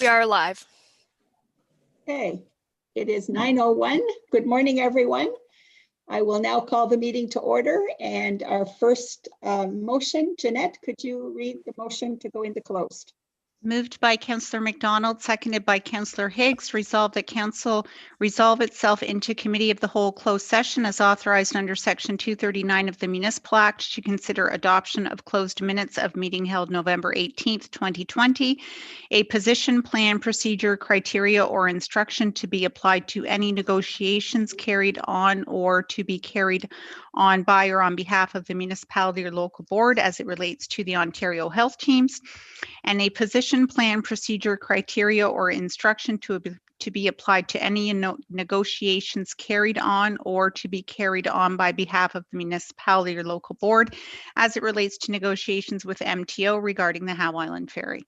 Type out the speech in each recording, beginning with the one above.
We are live. Okay, it is 9:01. Good morning, everyone. I will now call the meeting to order, and our first motion, Jeanette, could you read the motion to go into closed? Moved by Councillor McDonald, seconded by Councillor Higgs. Resolved that Council resolve itself into Committee of the Whole closed session as authorized under Section 239 of the Municipal Act to consider adoption of closed minutes of meeting held November 18th, 2020, a position, plan, procedure, criteria, or instruction to be applied to any negotiations carried on or to be carried on by or on behalf of the municipality or local board as it relates to the Ontario Health Teams, and a position, plan, procedure, criteria, or instruction to be applied to any negotiations carried on or to be carried on by behalf of the municipality or local board as it relates to negotiations with MTO regarding the Howe Island Ferry.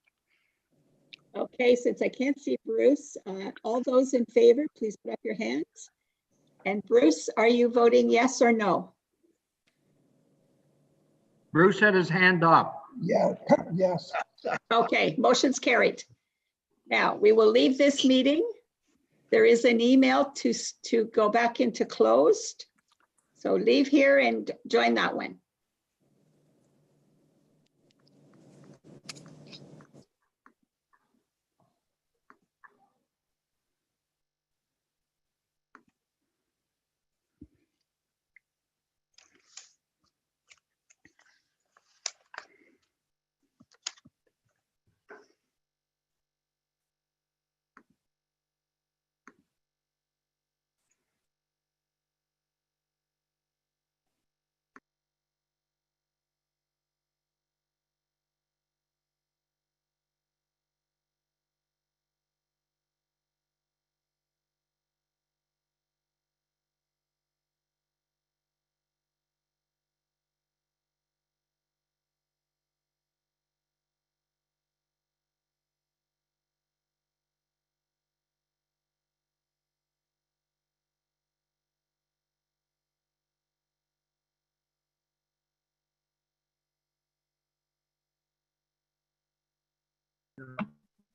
Okay, since I can't see Bruce, all those in favor, please put up your hands. And Bruce, are you voting yes or no? Bruce had his hand up. Yeah, yes. Okay, motion's carried. Now, we will leave this meeting. There is an email to go back into closed. So leave here and join that one.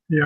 Yeah.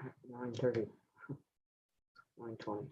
9:30. 9:20.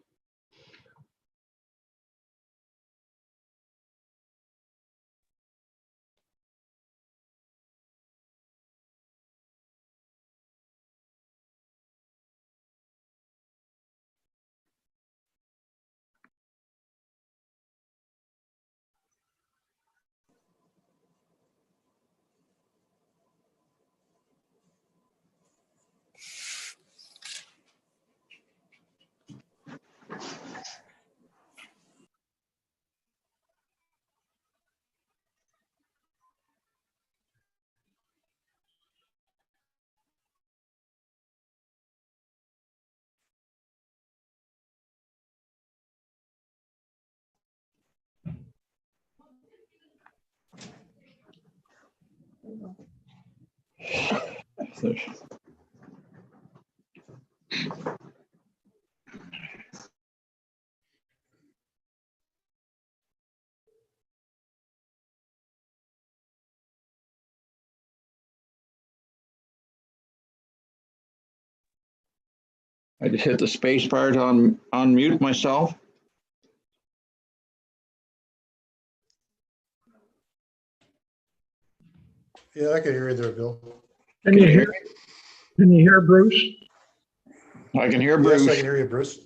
I just hit the space bar to unmute myself. Yeah, I can hear you there, Bill. Can you hear Bruce? I can hear Yes, I Bruce. can hear you, Bruce.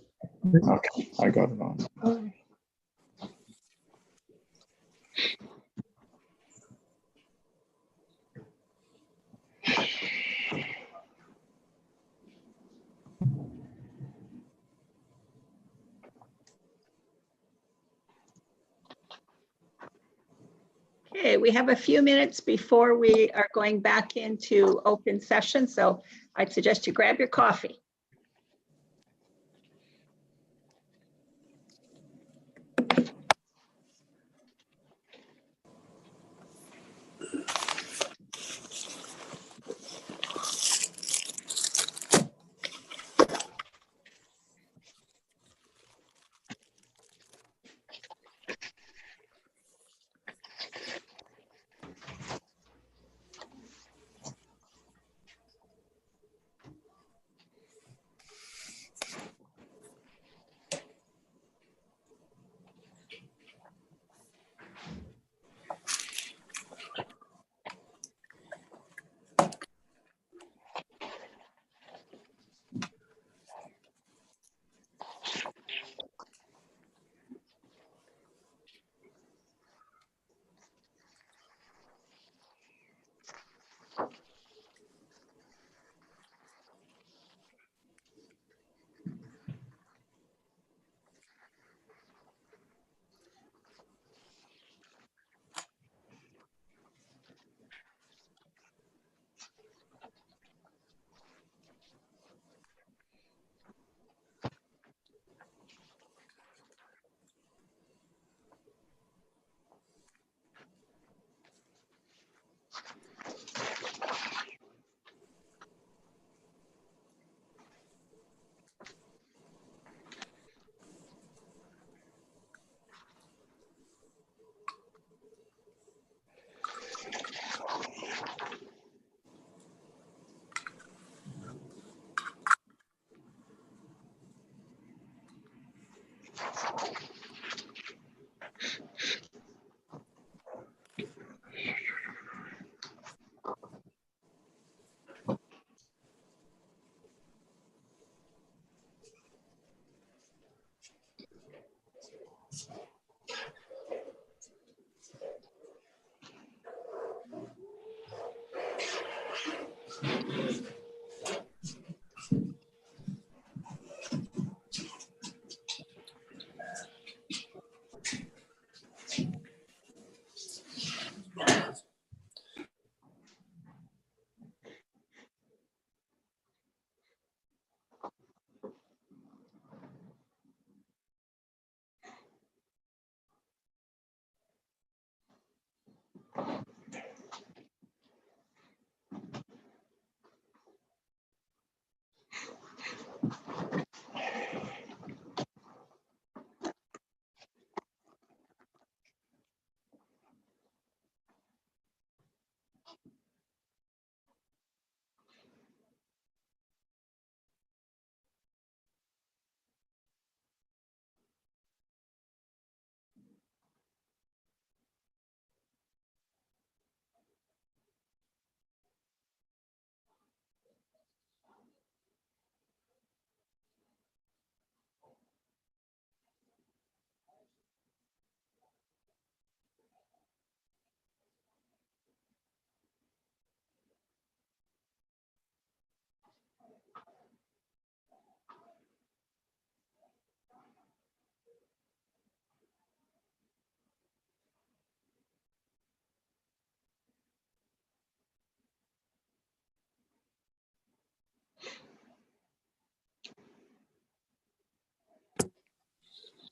Okay, I got it on. Okay, we have a few minutes before we are going back into open session, so I'd suggest you grab your coffee.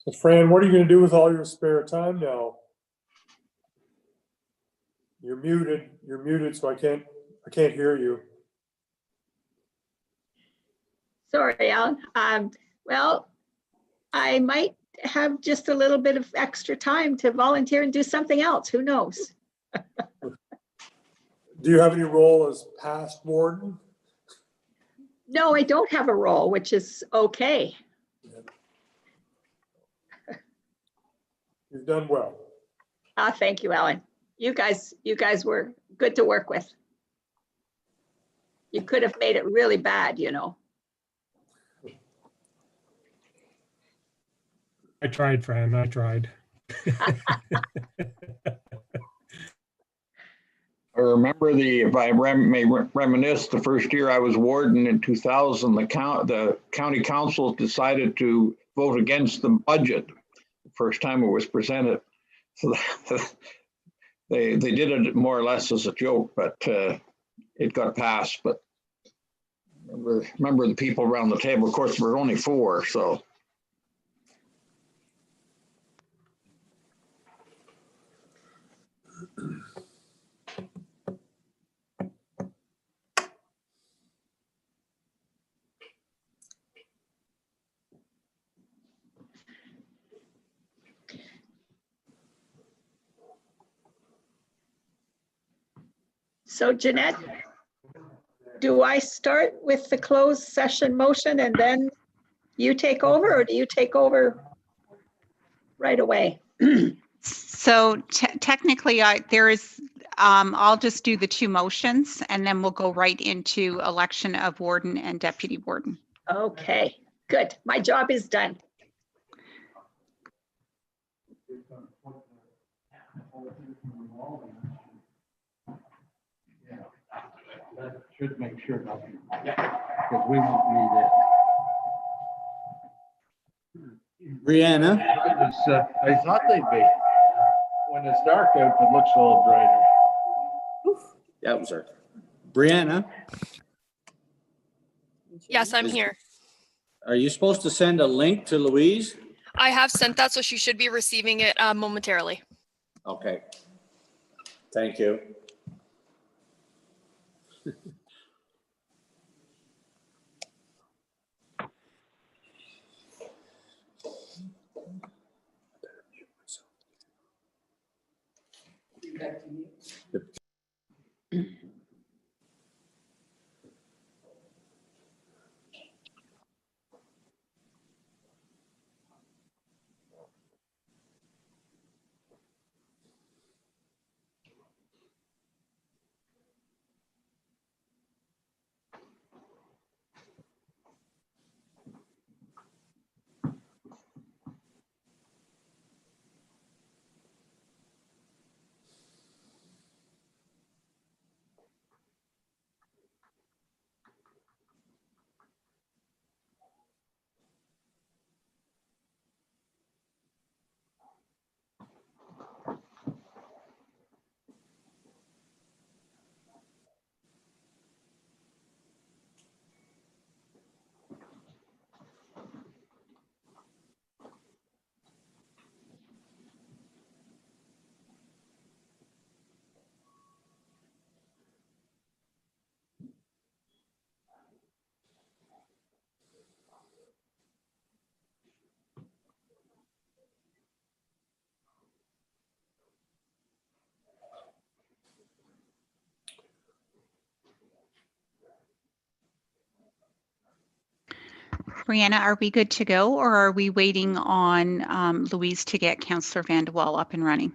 Well, Fran, what are you gonna do with all your spare time now? You're muted, so I can't hear you. Sorry, Alan. Well, I might have just a little bit of extra time to volunteer and do something else. Who knows? Do you have any role as past warden? No, I don't have a role, which is okay. You've done well. Thank you, Alan. You guys were good to work with. You could have made it really bad, you know. I tried, Fran, I tried. I remember if I may reminisce, the first year I was warden in 2000, the county council decided to vote against the budget. The first time it was presented. So they did it more or less as a joke, but it got passed. But remember the people around the table, of course, there were only 4, so. So Jeanette, do I start with the closed session motion and then you take over, or do you take over right away? So technically, I'll just do the 2 motions and then we'll go right into election of warden and deputy warden. Okay, good. My job is done. That should make sure nothing, because we won't need it. Brianna, I thought they'd be. When it's dark out, it looks a little brighter. that was her. Brianna, Yes, I'm here. are you supposed to send a link to Louise? I have sent that, so she should be receiving it momentarily. Okay. Thank you. Brianna, are we good to go, or are we waiting on Louise to get Councillor Vandewaal up and running?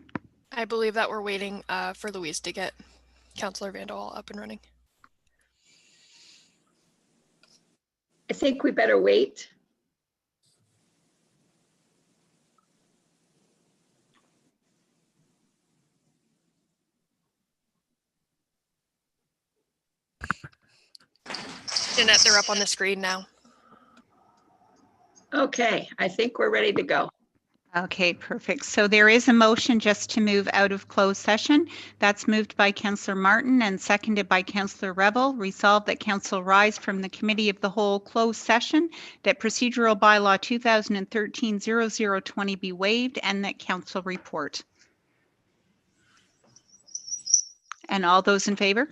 I believe that we're waiting for Louise to get Councillor Vandewaal up and running. I think we better wait. Jeanette, they're up on the screen now. Okay, I think we're ready to go. Okay, perfect. So there is a motion just to move out of closed session. That's moved by Councillor Martin and seconded by Councillor Revel. Resolved that Council rise from the Committee of the Whole closed session, that procedural bylaw 2013-0020 be waived, and that Council report. And all those in favor?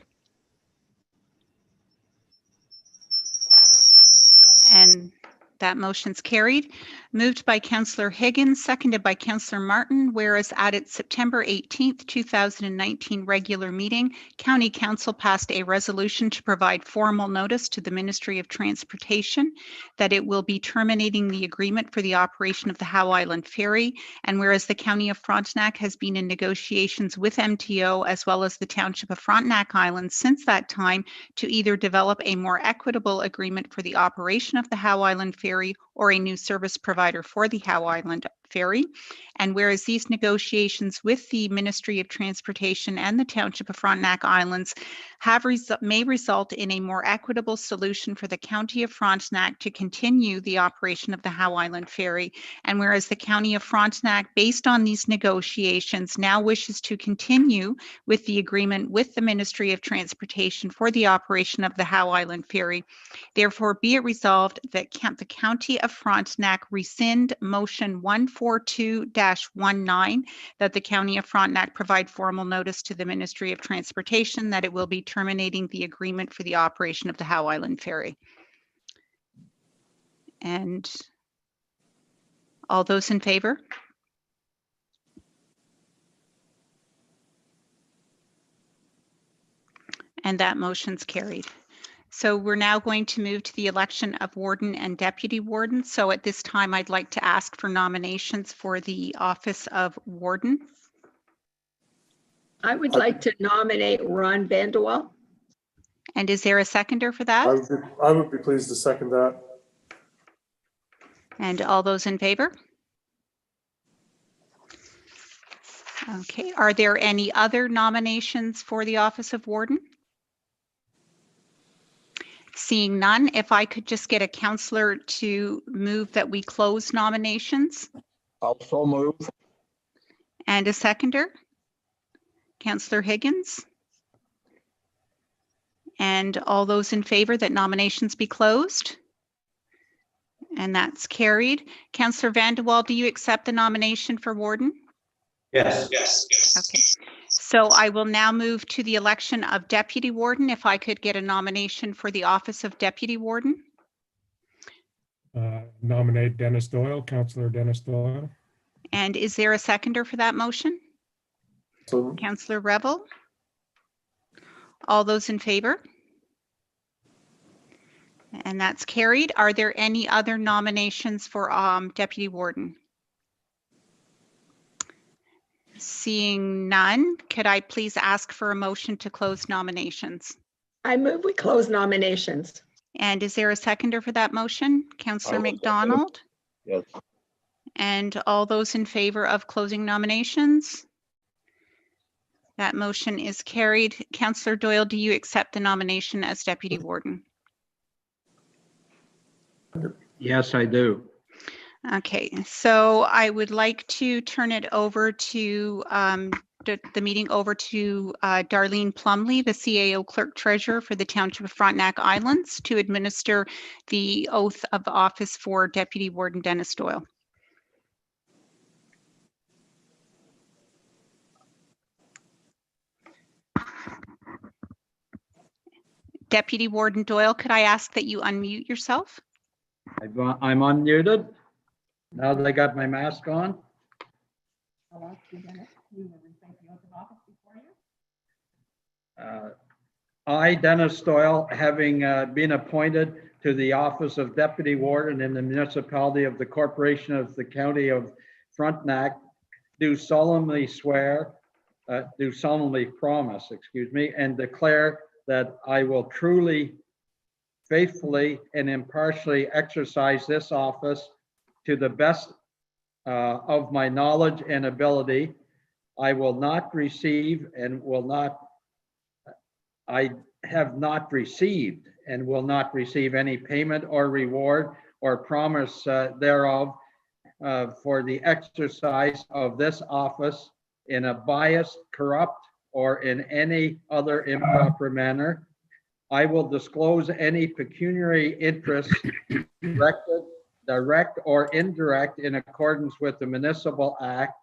And that motion's carried. Moved by Councillor Higgins, seconded by Councillor Martin, whereas at its September 18th, 2019 regular meeting, County Council passed a resolution to provide formal notice to the Ministry of Transportation that it will be terminating the agreement for the operation of the Howe Island Ferry. And whereas the County of Frontenac has been in negotiations with MTO as well as the Township of Frontenac Island since that time to either develop a more equitable agreement for the operation of the Howe Island Ferry or a new service provider for the Howe Island Ferry. And whereas these negotiations with the Ministry of Transportation and the Township of Frontenac Islands may result in a more equitable solution for the County of Frontenac to continue the operation of the Howe Island Ferry. And whereas the County of Frontenac, based on these negotiations, now wishes to continue with the agreement with the Ministry of Transportation for the operation of the Howe Island Ferry, therefore be it resolved that the County of Frontenac rescind motion 142-19, that the County of Frontenac provide formal notice to the Ministry of Transportation that it will be terminating the agreement for the operation of the Howe Island Ferry. And all those in favor? And that motion's carried. So we're now going to move to the election of warden and deputy warden. So at this time, I'd like to ask for nominations for the office of warden. I would like to nominate Ron Vanderwall. And is there a seconder for that? I would be pleased to second that. And all those in favor? Okay, are there any other nominations for the office of warden? Seeing none, if I could just get a councillor to move that we close nominations. Also move. And a seconder? Councillor Higgins? And all those in favor that nominations be closed? And that's carried. Councillor Vanderwall, do you accept the nomination for warden? Yes. Okay. So I will now move to the election of deputy warden. If I could get a nomination for the office of deputy warden. Nominate Dennis Doyle, Councillor Dennis Doyle. And is there a seconder for that motion? So Councillor Revel? All those in favor? And that's carried. Are there any other nominations for deputy warden? Seeing none, could I please ask for a motion to close nominations? I move we close nominations. And is there a seconder for that motion? Councillor I will McDonald? Yes. And all those in favor of closing nominations? That motion is carried. Councillor Doyle, do you accept the nomination as deputy warden? Yes, I do. Okay, so I would like to turn it over to the meeting over to Darlene Plumley, the CAO Clerk Treasurer for the Township of Frontenac Islands, to administer the oath of office for Deputy Warden Dennis Doyle. Deputy Warden Doyle, could I ask that you unmute yourself? I'm unmuted. Now that I got my mask on. I, Dennis Doyle, having been appointed to the office of Deputy Warden in the municipality of the Corporation of the County of Frontenac, do solemnly promise, and declare that I will truly, faithfully, and impartially exercise this office to the best of my knowledge and ability. I will not receive and will not, I have not received and will not receive any payment or reward or promise thereof for the exercise of this office in a biased, corrupt, or in any other improper manner. I will disclose any pecuniary interest directed, direct or indirect, in accordance with the Municipal Act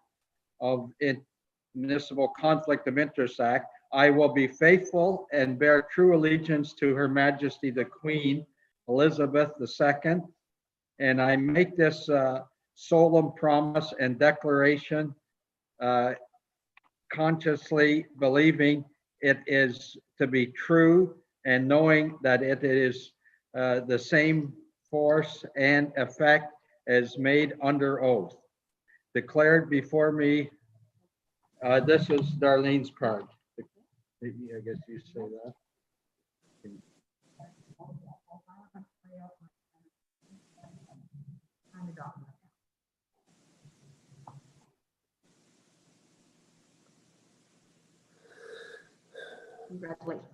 of Municipal Conflict of Interest Act. I will be faithful and bear true allegiance to Her Majesty the Queen Elizabeth II. And I make this solemn promise and declaration consciously believing it is to be true and knowing that it is the same force and effect as made under oath. Declared before me, this is Darlene's card. I guess you say that. Congratulations.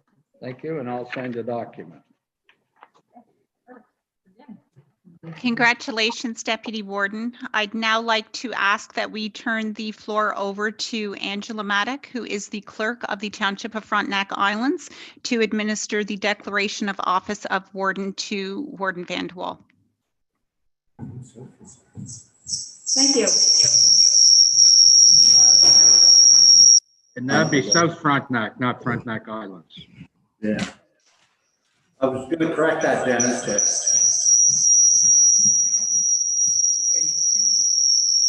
Thank you, and I'll sign the document. Congratulations, Deputy Warden. I'd now like to ask that we turn the floor over to Angela Maddock, who is the clerk of the Township of Frontenac Islands, to administer the declaration of office of Warden to Warden Vanderwall. Thank you. And that'd be South Frontenac, not Frontenac Islands. Yeah. I was going to correct that, Dennis.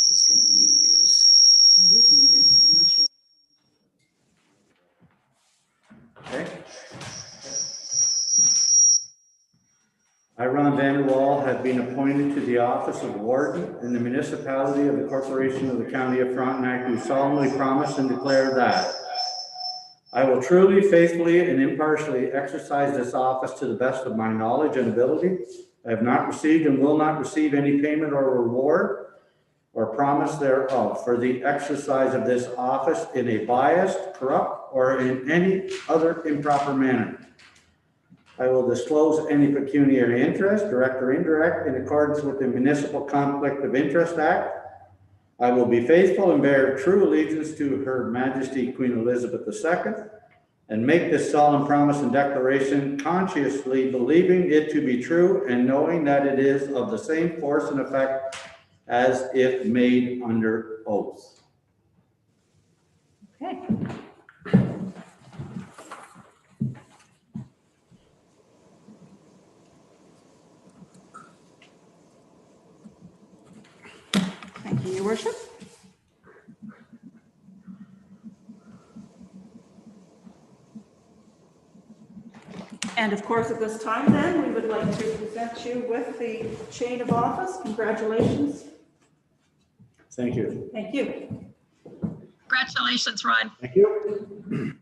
Just gonna mute yours. It is muted, I'm not sure. Okay. I, Ron Vanderwall, have been appointed to the office of Warden in the municipality of the Corporation of the County of Frontenac, do solemnly promise and declare that I will truly, faithfully, and impartially exercise this office to the best of my knowledge and ability. I have not received and will not receive any payment or reward or promise thereof for the exercise of this office in a biased, corrupt, or in any other improper manner. I will disclose any pecuniary interest, direct or indirect, in accordance with the Municipal Conflict of Interest Act. I will be faithful and bear true allegiance to Her Majesty Queen Elizabeth II, and make this solemn promise and declaration consciously believing it to be true and knowing that it is of the same force and effect as if made under oath. Okay. Thank you, Your Worship. And of course, at this time then, we would like to present you with the chain of office. Congratulations. Thank you. Thank you. Congratulations, Ron. Thank you.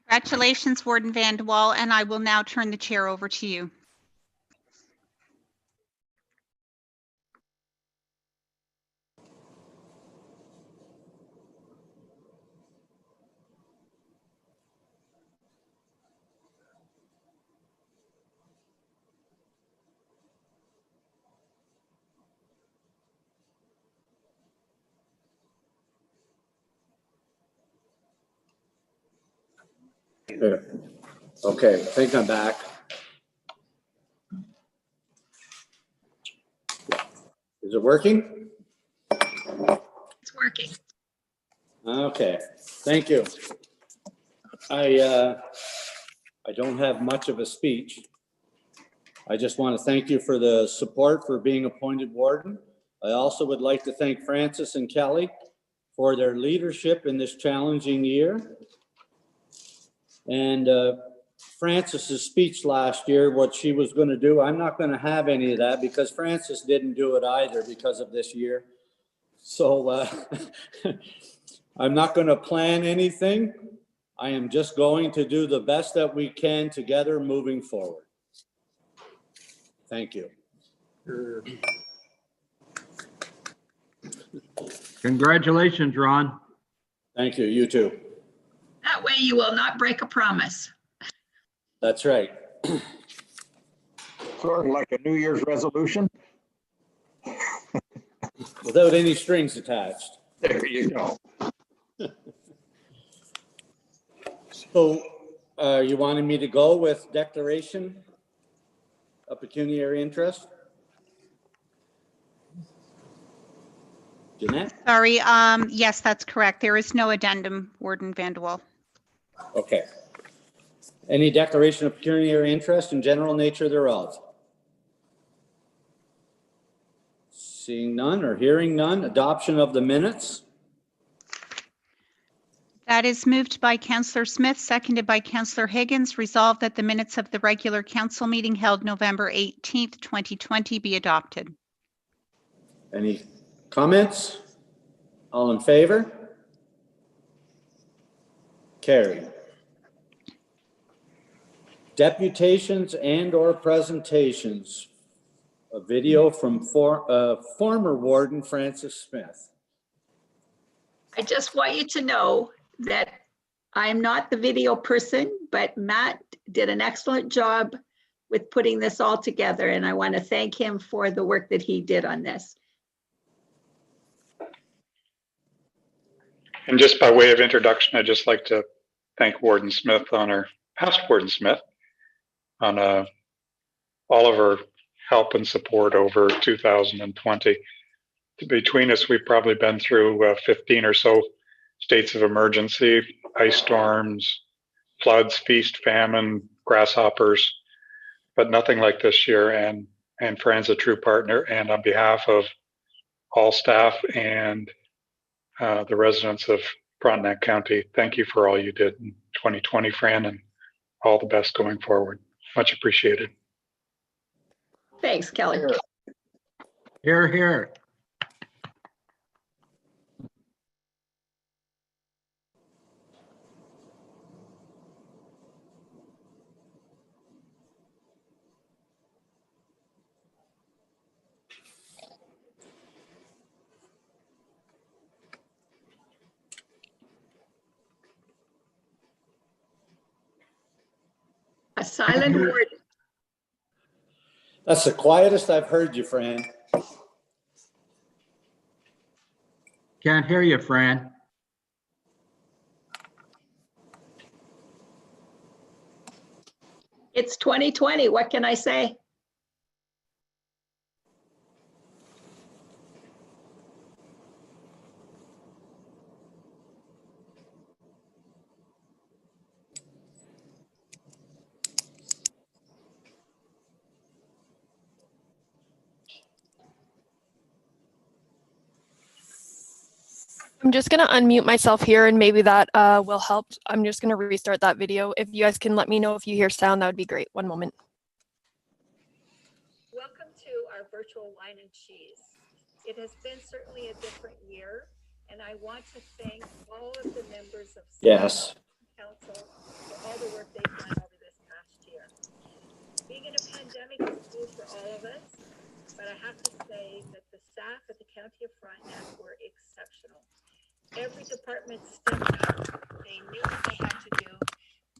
Congratulations, Warden Vanderwall, and I will now turn the chair over to you. Okay, I think I'm back. Is it working? It's working. Okay, thank you. I don't have much of a speech. I just want to thank you for the support for being appointed warden. I also would like to thank Francis and Kelly for their leadership in this challenging year. And Francis's speech last year, what she was going to do, I'm not going to have any of that because Francis didn't do it either because of this year. So I'm not going to plan anything. I am just going to do the best that we can together moving forward. Thank you. Congratulations, Ron. Thank you. You too. That way you will not break a promise. That's right. Sort of like a New Year's resolution. without any strings attached. There you go. So, you wanted me to go with declaration of pecuniary interest? Jeanette? Sorry, yes, that's correct. There is no addendum, Warden Vanderwall. Okay. Any declaration of pecuniary interest and general nature thereof? Seeing none or hearing none, adoption of the minutes? That is moved by Councillor Smith, seconded by Councillor Higgins. Resolved that the minutes of the regular council meeting held November 18th, 2020 be adopted. Any comments? All in favor? Carried. Deputations and or presentations. A video from former Warden Francis Smith. I just want you to know that I'm not the video person, but Matt did an excellent job with putting this all together, and I want to thank him for the work that he did on this. And just by way of introduction, I'd just like to thank Warden Smith past Warden Smith on all of her help and support over 2020. Between us, we've probably been through 15 or so states of emergency, ice storms, floods, feast, famine, grasshoppers, but nothing like this year. And Fran's a true partner. And on behalf of all staff and the residents of Frontenac County, thank you for all you did in 2020, Fran, and all the best going forward. Much appreciated. Thanks, Kelly. Here, here. A silent word. That's the quietest I've heard you, Fran. Can't hear you, Fran. It's 2020. What can I say? I'm just going to unmute myself here and maybe that will help. I'm just going to restart that video. If you guys can let me know if you hear sound, that would be great. One moment. Welcome to our virtual wine and cheese. It has been certainly a different year, and I want to thank all of the members of Yes. Council for all the work they've done over this past year. Being in a pandemic is new for all of us, but I have to say that the staff at the County of Frontenac were exceptional. Every department stepped up. They knew what they had to do.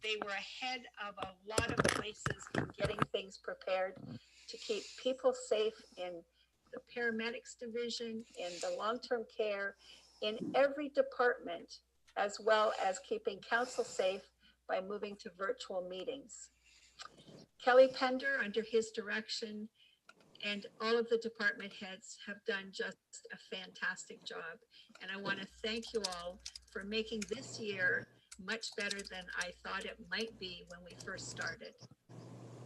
They were ahead of a lot of places in getting things prepared to keep people safe in the paramedics division, in the long-term care, in every department, as well as keeping council safe by moving to virtual meetings. Kelly Pender, under his direction, and all of the department heads have done just a fantastic job. And I want to thank you all for making this year much better than I thought it might be when we first started.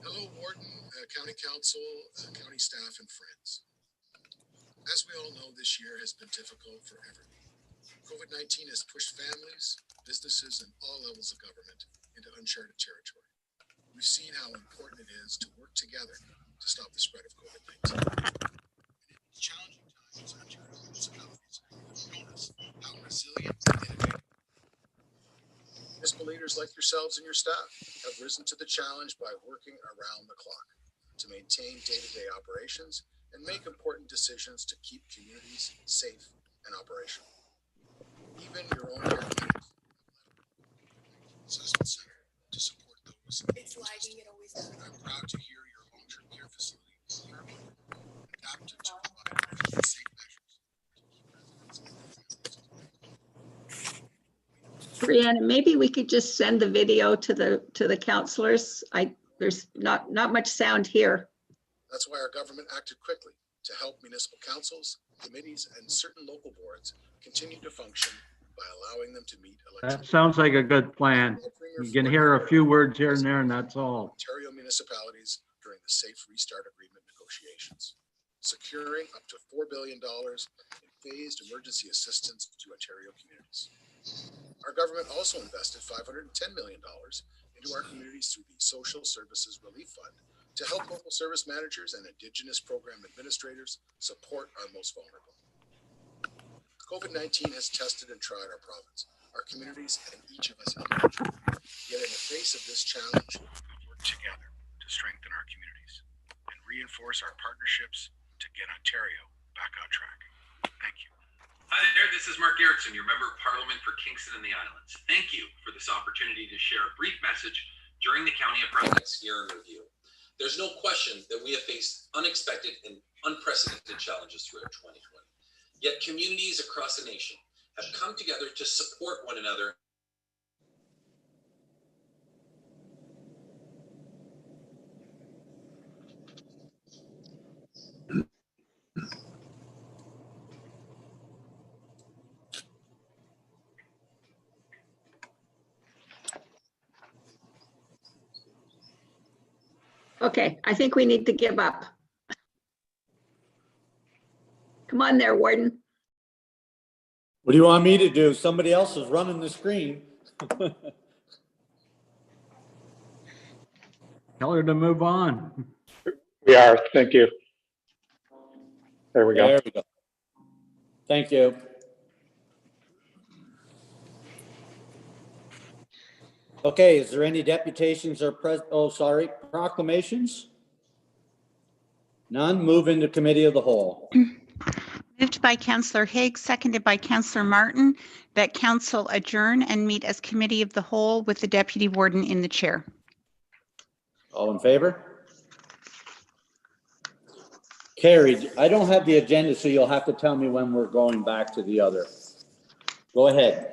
Hello, Warden, County Council, County staff, and friends. As we all know, this year has been difficult for everyone. COVID-19 has pushed families, businesses, and all levels of government into uncharted territory. We've seen how important it is to work together to stop the spread of COVID-19. In these challenging times, Ontario municipalities have shown us how resilient and innovative. Municipal leaders like yourselves and your staff have risen to the challenge by working around the clock to maintain day-to-day operations and make important decisions to keep communities safe and operational. Even your own assessment center to support those. It's lagging, it always does. I'm proud to hear your long-term care facility adapted to provide safe measures Brianna, maybe we could just send the video to the counselors. There's not much sound here. That's why our government acted quickly to help municipal councils, committees, and certain local boards continue to function by allowing them to meet That elections. sounds like a good plan. You can hear a few words here and there, and that's all. Ontario municipalities during the Safe Restart Agreement negotiations, securing up to $4 billion in phased emergency assistance to Ontario communities. Our government also invested $510 million into our communities through the Social Services Relief Fund to help local service managers and Indigenous program administrators support our most vulnerable. COVID-19 has tested and tried our province, our communities, and each of us individually. Yet in the face of this challenge, we work together to strengthen our communities and reinforce our partnerships to get Ontario back on track. Thank you. Hi there, this is Mark Erickson, your Member of Parliament for Kingston and the Islands. Thank you for this opportunity to share a brief message during the County of Frontenac's year in review. There's no question that we have faced unexpected and unprecedented challenges throughout 2020. Yet communities across the nation have come together to support one another. Okay, I think we need to give up. Come on there, Warden. What do you want me to do? Somebody else is running the screen. Tell her to move on. We are. Thank you. There we go. There we go. Thank you. Okay, is there any deputations or proclamations? None. Move into committee of the whole. Moved by Councillor Higgs, seconded by Councillor Martin, that council adjourn and meet as committee of the whole with the deputy warden in the chair. All in favor? Carried. I don't have the agenda, so you'll have to tell me when we're going back to the other. Go ahead.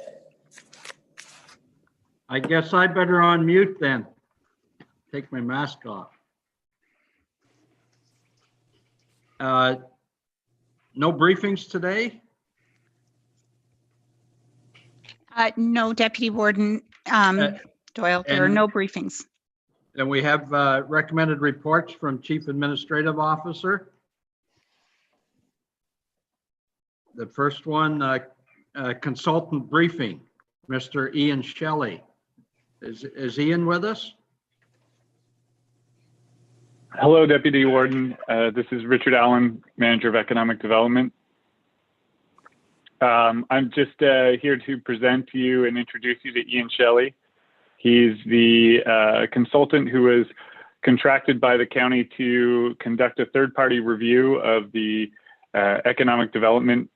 I guess I better unmute then. Take my mask off. No briefings today? No, Deputy Warden Doyle, there are no briefings. And we have recommended reports from Chief Administrative Officer. The first one, consultant briefing, Mr. Ian Shelley. Is Ian with us? Hello, Deputy Warden. This is Richard Allen, Manager of Economic Development. I'm just here to present to you and introduce you to Ian Shelley. He's the consultant who was contracted by the county to conduct a third-party review of the economic development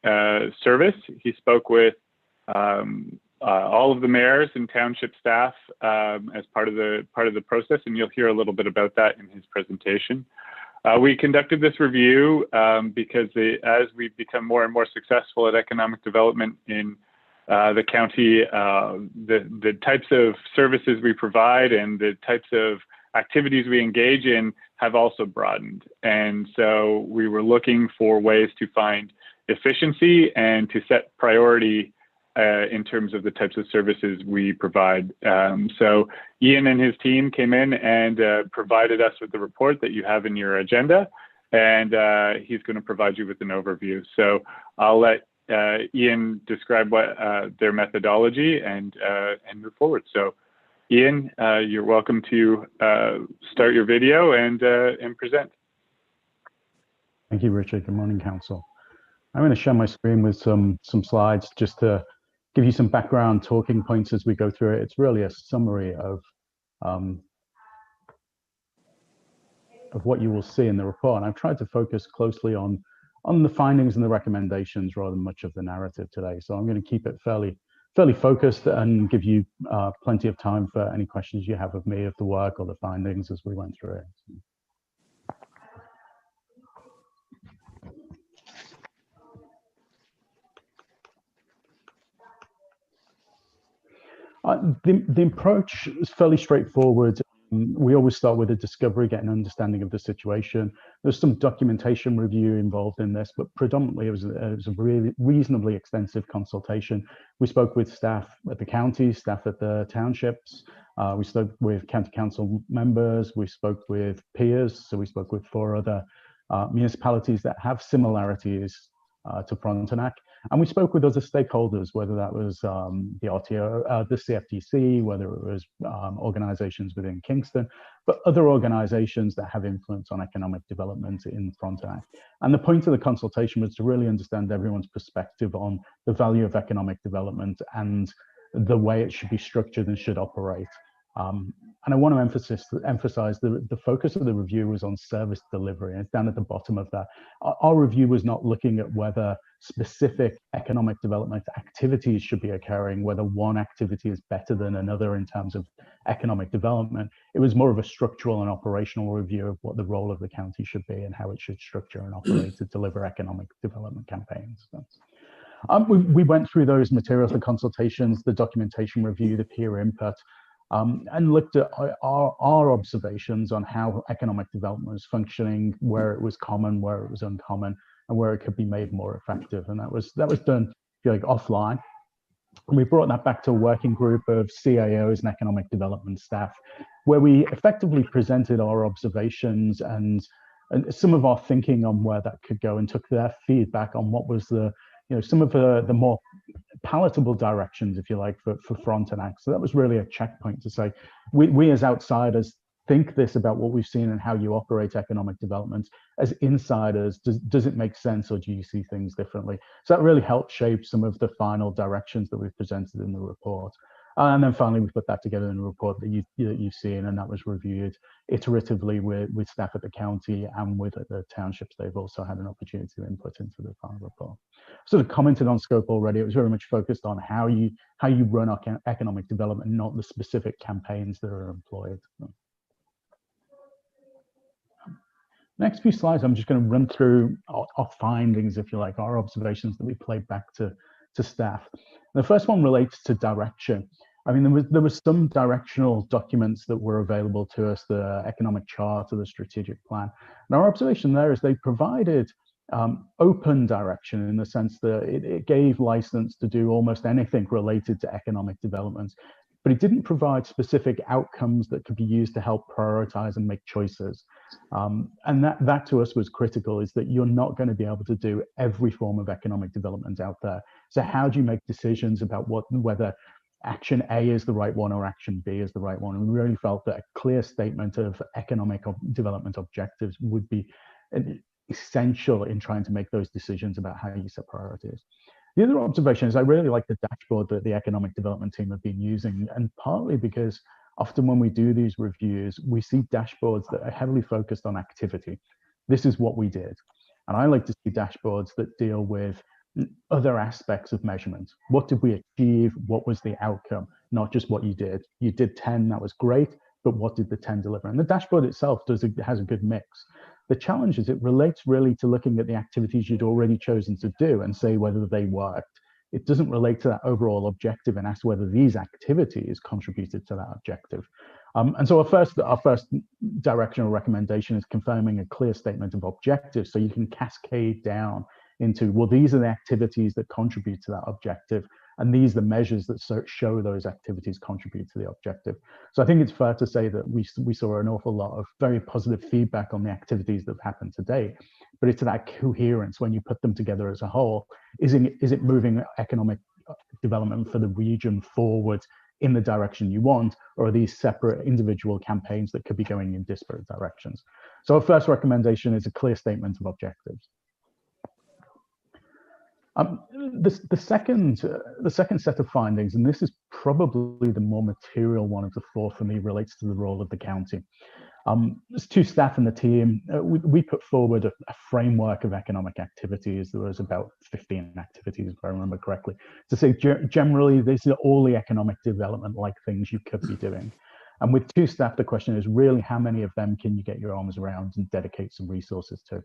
service. He spoke with all of the mayors and township staff as part of the process, and you'll hear a little bit about that in his presentation. We conducted this review because as we've become more and more successful at economic development in the county, the types of services we provide and the types of activities we engage in have also broadened. And so we were looking for ways to find efficiency and to set priority in terms of the types of services we provide. So Ian and his team came in and provided us with the report that you have in your agenda, and he's going to provide you with an overview. So I'll let Ian describe what their methodology and move forward. So Ian, you're welcome to start your video and present. Thank you, Richard. Good morning, Council. I'm going to share my screen with some slides just to give you some background talking points as we go through it. It's really a summary of what you will see in the report. And I've tried to focus closely on the findings and the recommendations rather than much of the narrative today. So I'm going to keep it fairly focused and give you plenty of time for any questions you have of me, of the work or the findings as we went through it. The approach is fairly straightforward. We always start with a discovery, get an understanding of the situation. There's some documentation review involved in this, but predominantly it was a really reasonably extensive consultation. We spoke with staff at the county, staff at the townships. We spoke with county council members. We spoke with peers. So we spoke with 4 other municipalities that have similarities to Frontenac. And we spoke with other stakeholders, whether that was the RTO, the CFTC, whether it was organizations within Kingston, but other organizations that have influence on economic development in Frontenac. And the point of the consultation was to really understand everyone's perspective on the value of economic development and the way it should be structured and should operate. And I want to emphasize the focus of the review was on service delivery, and it's down at the bottom of that. Our review was not looking at whether specific economic development activities should be occurring, whether one activity is better than another in terms of economic development. It was more of a structural and operational review of what the role of the county should be and how it should structure and operate to deliver economic development campaigns. So, we went through those materials, the consultations, the documentation review, the peer input, and looked at our observations on how economic development was functioning, where it was common, where it was uncommon, and where it could be made more effective. And that was done, if you like, offline. And we brought that back to a working group of CAOs and economic development staff, where we effectively presented our observations and some of our thinking on where that could go, and took their feedback on what was the, some of the more palatable directions, if you like, for Frontenac. So that was really a checkpoint to say, we as outsiders think this about what we've seen and how you operate economic development. As insiders, does it make sense, or do you see things differently? So that really helped shape some of the final directions that we've presented in the report. And then finally, we put that together in a report that you've seen, and that was reviewed iteratively with staff at the county and with the townships. They've also had an opportunity to input into the final report. Sort of commented on scope already. It was very much focused on how you run economic development, not the specific campaigns that are employed. Next few slides, I'm just going to run through our findings, if you like, our observations that we played back to staff. The first one relates to direction. I mean, there was some directional documents that were available to us, the economic chart or the strategic plan. And our observation there is they provided open direction, in the sense that it gave license to do almost anything related to economic development, but it didn't provide specific outcomes that could be used to help prioritize and make choices. And that to us was critical, is that you're not going to be able to do every form of economic development out there. So how do you make decisions about whether action A is the right one or action B is the right one? And we really felt that a clear statement of economic development objectives would be essential in trying to make those decisions about how you set priorities. The other observation is I really like the dashboard that the economic development team have been using, and partly because often when we do these reviews, we see dashboards that are heavily focused on activity. This is what we did. And I like to see dashboards that deal with other aspects of measurement. What did we achieve? What was the outcome? Not just what you did. You did 10, that was great, but what did the 10 deliver? And the dashboard itself has a good mix. The challenge is it relates really to looking at the activities you'd already chosen to do and say whether they worked. It doesn't relate to that overall objective and ask whether these activities contributed to that objective. And so our first directional recommendation is confirming a clear statement of objectives, so you can cascade down into, well, these are the activities that contribute to that objective, and these are the measures that show those activities contribute to the objective. So I think it's fair to say that we saw an awful lot of very positive feedback on the activities that have happened today, but it's that coherence when you put them together as a whole. Is it moving economic development for the region forward in the direction you want, or are these separate individual campaigns that could be going in disparate directions? So our first recommendation is a clear statement of objectives. The second set of findings, and this is probably the more material one of the 4 for me, relates to the role of the county. There's 2 staff in the team. We put forward a framework of economic activities. There was about 15 activities, if I remember correctly, to say generally these are all the economic development-like things you could be doing. And with 2 staff, the question is really how many of them can you get your arms around and dedicate some resources to?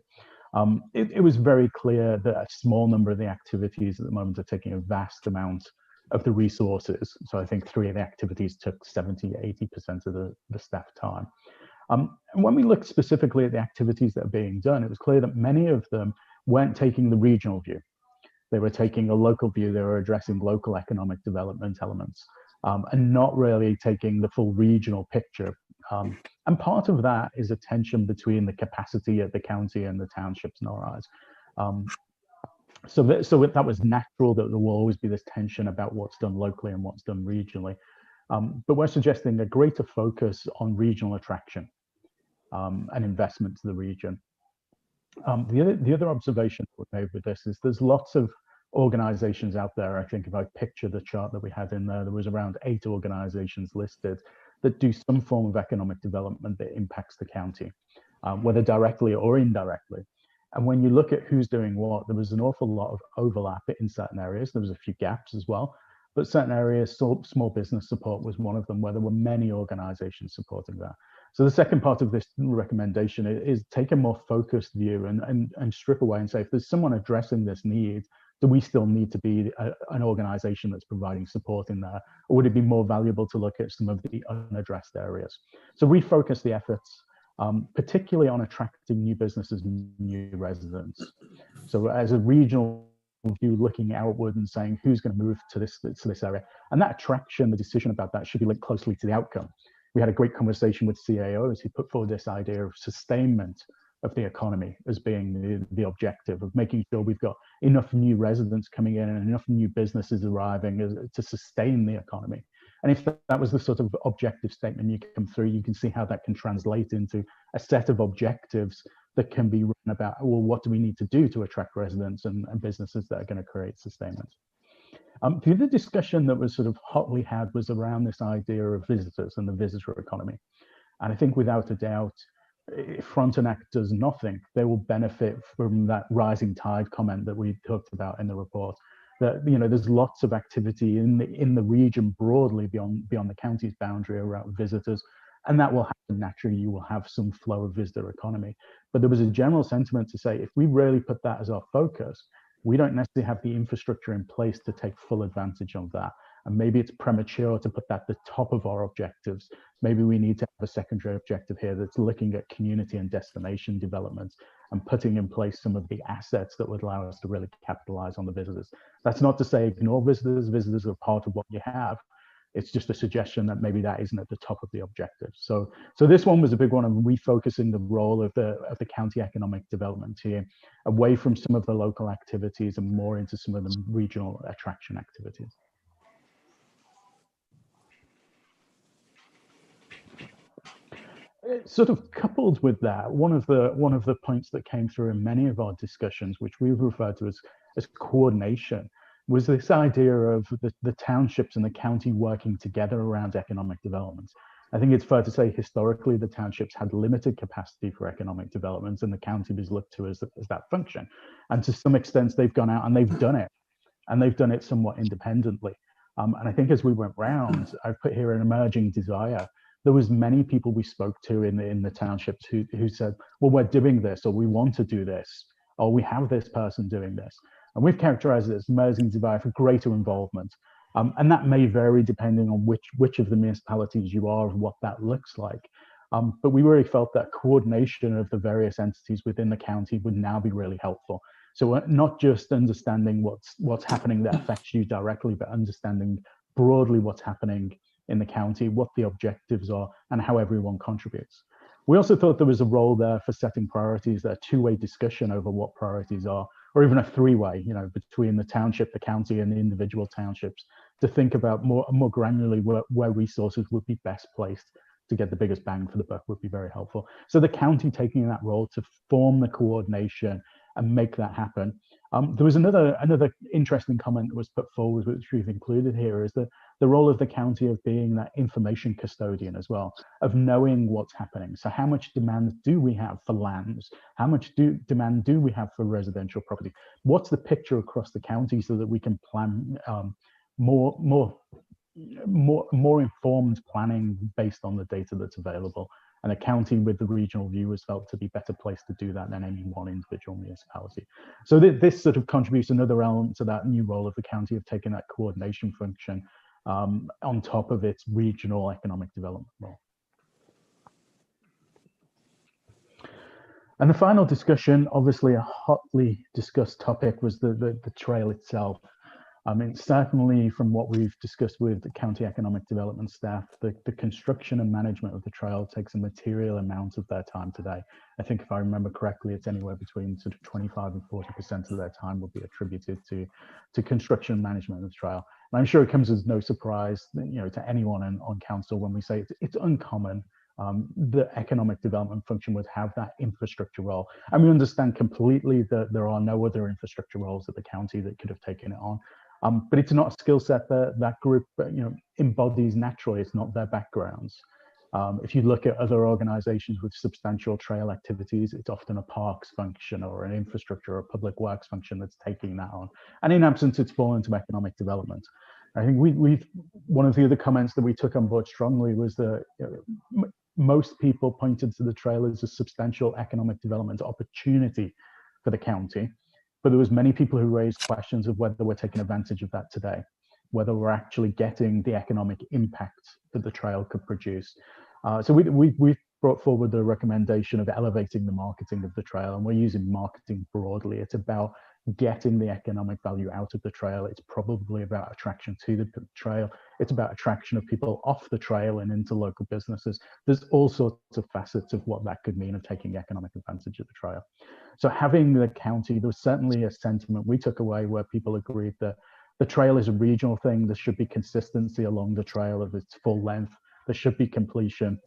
It was very clear that a small number of the activities at the moment are taking a vast amount of the resources. So I think 3 of the activities took 70, 80% of the staff time. And when we looked specifically at the activities that are being done, it was clear that many of them weren't taking the regional view. They were taking a local view. They were addressing local economic development elements and not really taking the full regional picture. And part of that is a tension between the capacity at the county and the townships in our eyes. So that was natural that there will always be this tension about what's done locally and what's done regionally. But we're suggesting a greater focus on regional attraction and investment to the region. The other observation we made with this is there's lots of organizations out there. I think if I picture the chart that we had in there, there was around 8 organizations listed that do some form of economic development that impacts the county, whether directly or indirectly. And when you look at who's doing what, there was an awful lot of overlap in certain areas. There was a few gaps as well, but certain areas, small business support was one of them, where there were many organizations supporting that. So the second part of this recommendation is take a more focused view and strip away and say, if there's someone addressing this need, do we still need to be an organization that's providing support in there? Or would it be more valuable to look at some of the unaddressed areas? So refocus the efforts, particularly on attracting new businesses, new residents. So as a regional view, looking outward and saying who's going to move to this area, and that attraction, the decision about that should be linked closely to the outcome. We had a great conversation with CAOs who put forward this idea of sustainment of the economy as being the objective of making sure we've got enough new residents coming in and enough new businesses arriving to sustain the economy. And if that was the sort of objective statement you come through, you can see how that can translate into a set of objectives that can be written about, well, what do we need to do to attract residents and businesses that are going to create sustainment? The other discussion that was sort of hotly had was around this idea of visitors and the visitor economy. And I think without a doubt, if Frontenac does nothing, they will benefit from that rising tide comment that we talked about in the report. That, you know, there's lots of activity in the region broadly beyond the county's boundary around visitors, and that will happen naturally. You will have some flow of visitor economy. But there was a general sentiment to say, if we really put that as our focus, we don't necessarily have the infrastructure in place to take full advantage of that. And maybe it's premature to put that at the top of our objectives. Maybe we need to have a secondary objective here that's looking at community and destination development and putting in place some of the assets that would allow us to really capitalize on the visitors. That's not to say ignore visitors. Visitors are part of what you have. It's just a suggestion that maybe that isn't at the top of the objective. So this one was a big one on refocusing the role of the county economic development team away from some of the local activities and more into some of the regional attraction activities. Sort of coupled with that, one of the points that came through in many of our discussions, which we've referred to as coordination, was this idea of the townships and the county working together around economic development. I think it's fair to say historically the townships had limited capacity for economic development and the county was looked to as that function. And to some extent they've gone out and they've done it, and they've done it somewhat independently. And I think as we went round, I've put here an emerging desire. There was many people we spoke to in the townships who said, well, we're doing this, or we want to do this, or we have this person doing this. And we've characterized it as emerging desire for greater involvement. And that may vary depending on which of the municipalities you are and what that looks like. But we really felt that coordination of the various entities within the county would now be really helpful. So not just understanding what's happening that affects you directly, but understanding broadly what's happening in the county, what the objectives are, and how everyone contributes. We also thought there was a role there for setting priorities, that two-way discussion over what priorities are, or even a three-way, you know, between the township, the county, and the individual townships, to think about more granularly where resources would be best placed to get the biggest bang for the buck would be very helpful. So the county taking that role to form the coordination and make that happen. There was another interesting comment that was put forward, which we've included here, is that the role of the county of being that information custodian as well, of knowing what's happening. So how much demand do we have for lands? How much demand do we have for residential property? What's the picture across the county so that we can plan more informed planning based on the data that's available? And a county with the regional view was felt to be better placed to do that than any one individual municipality. So this sort of contributes another element to that new role of the county of taking that coordination function on top of its regional economic development role. And the final discussion, obviously a hotly discussed topic, was the trail itself. I mean, certainly from what we've discussed with the county economic development staff, the construction and management of the trail takes a material amount of their time today. I think if I remember correctly, it's anywhere between sort of 25 and 40% of their time will be attributed to construction and management of the trail. And I'm sure it comes as no surprise, to anyone on council when we say it's uncommon. The economic development function would have that infrastructure role. And we understand completely that there are no other infrastructure roles at the county that could have taken it on. But it's not a skill set that group embodies naturally. It's not their backgrounds. If you look at other organizations with substantial trail activities, it's often a parks function or an infrastructure or public works function that's taking that on. And in absence, it's fallen into economic development. I think one of the other comments that we took on board strongly was that most people pointed to the trail as a substantial economic development opportunity for the county. But there was many people who raised questions of whether we're taking advantage of that today, whether we're actually getting the economic impact that the trail could produce. So we've brought forward the recommendation of elevating the marketing of the trail, and we're using marketing broadly. It's about getting the economic value out of the trail. It's probably about attraction to the trail. It's about attraction of people off the trail and into local businesses. There's all sorts of facets of what that could mean of taking economic advantage of the trail. So having the county, there was certainly a sentiment we took away where people agreed that the trail is a regional thing. There should be consistency along the trail of its full length. There should be completion.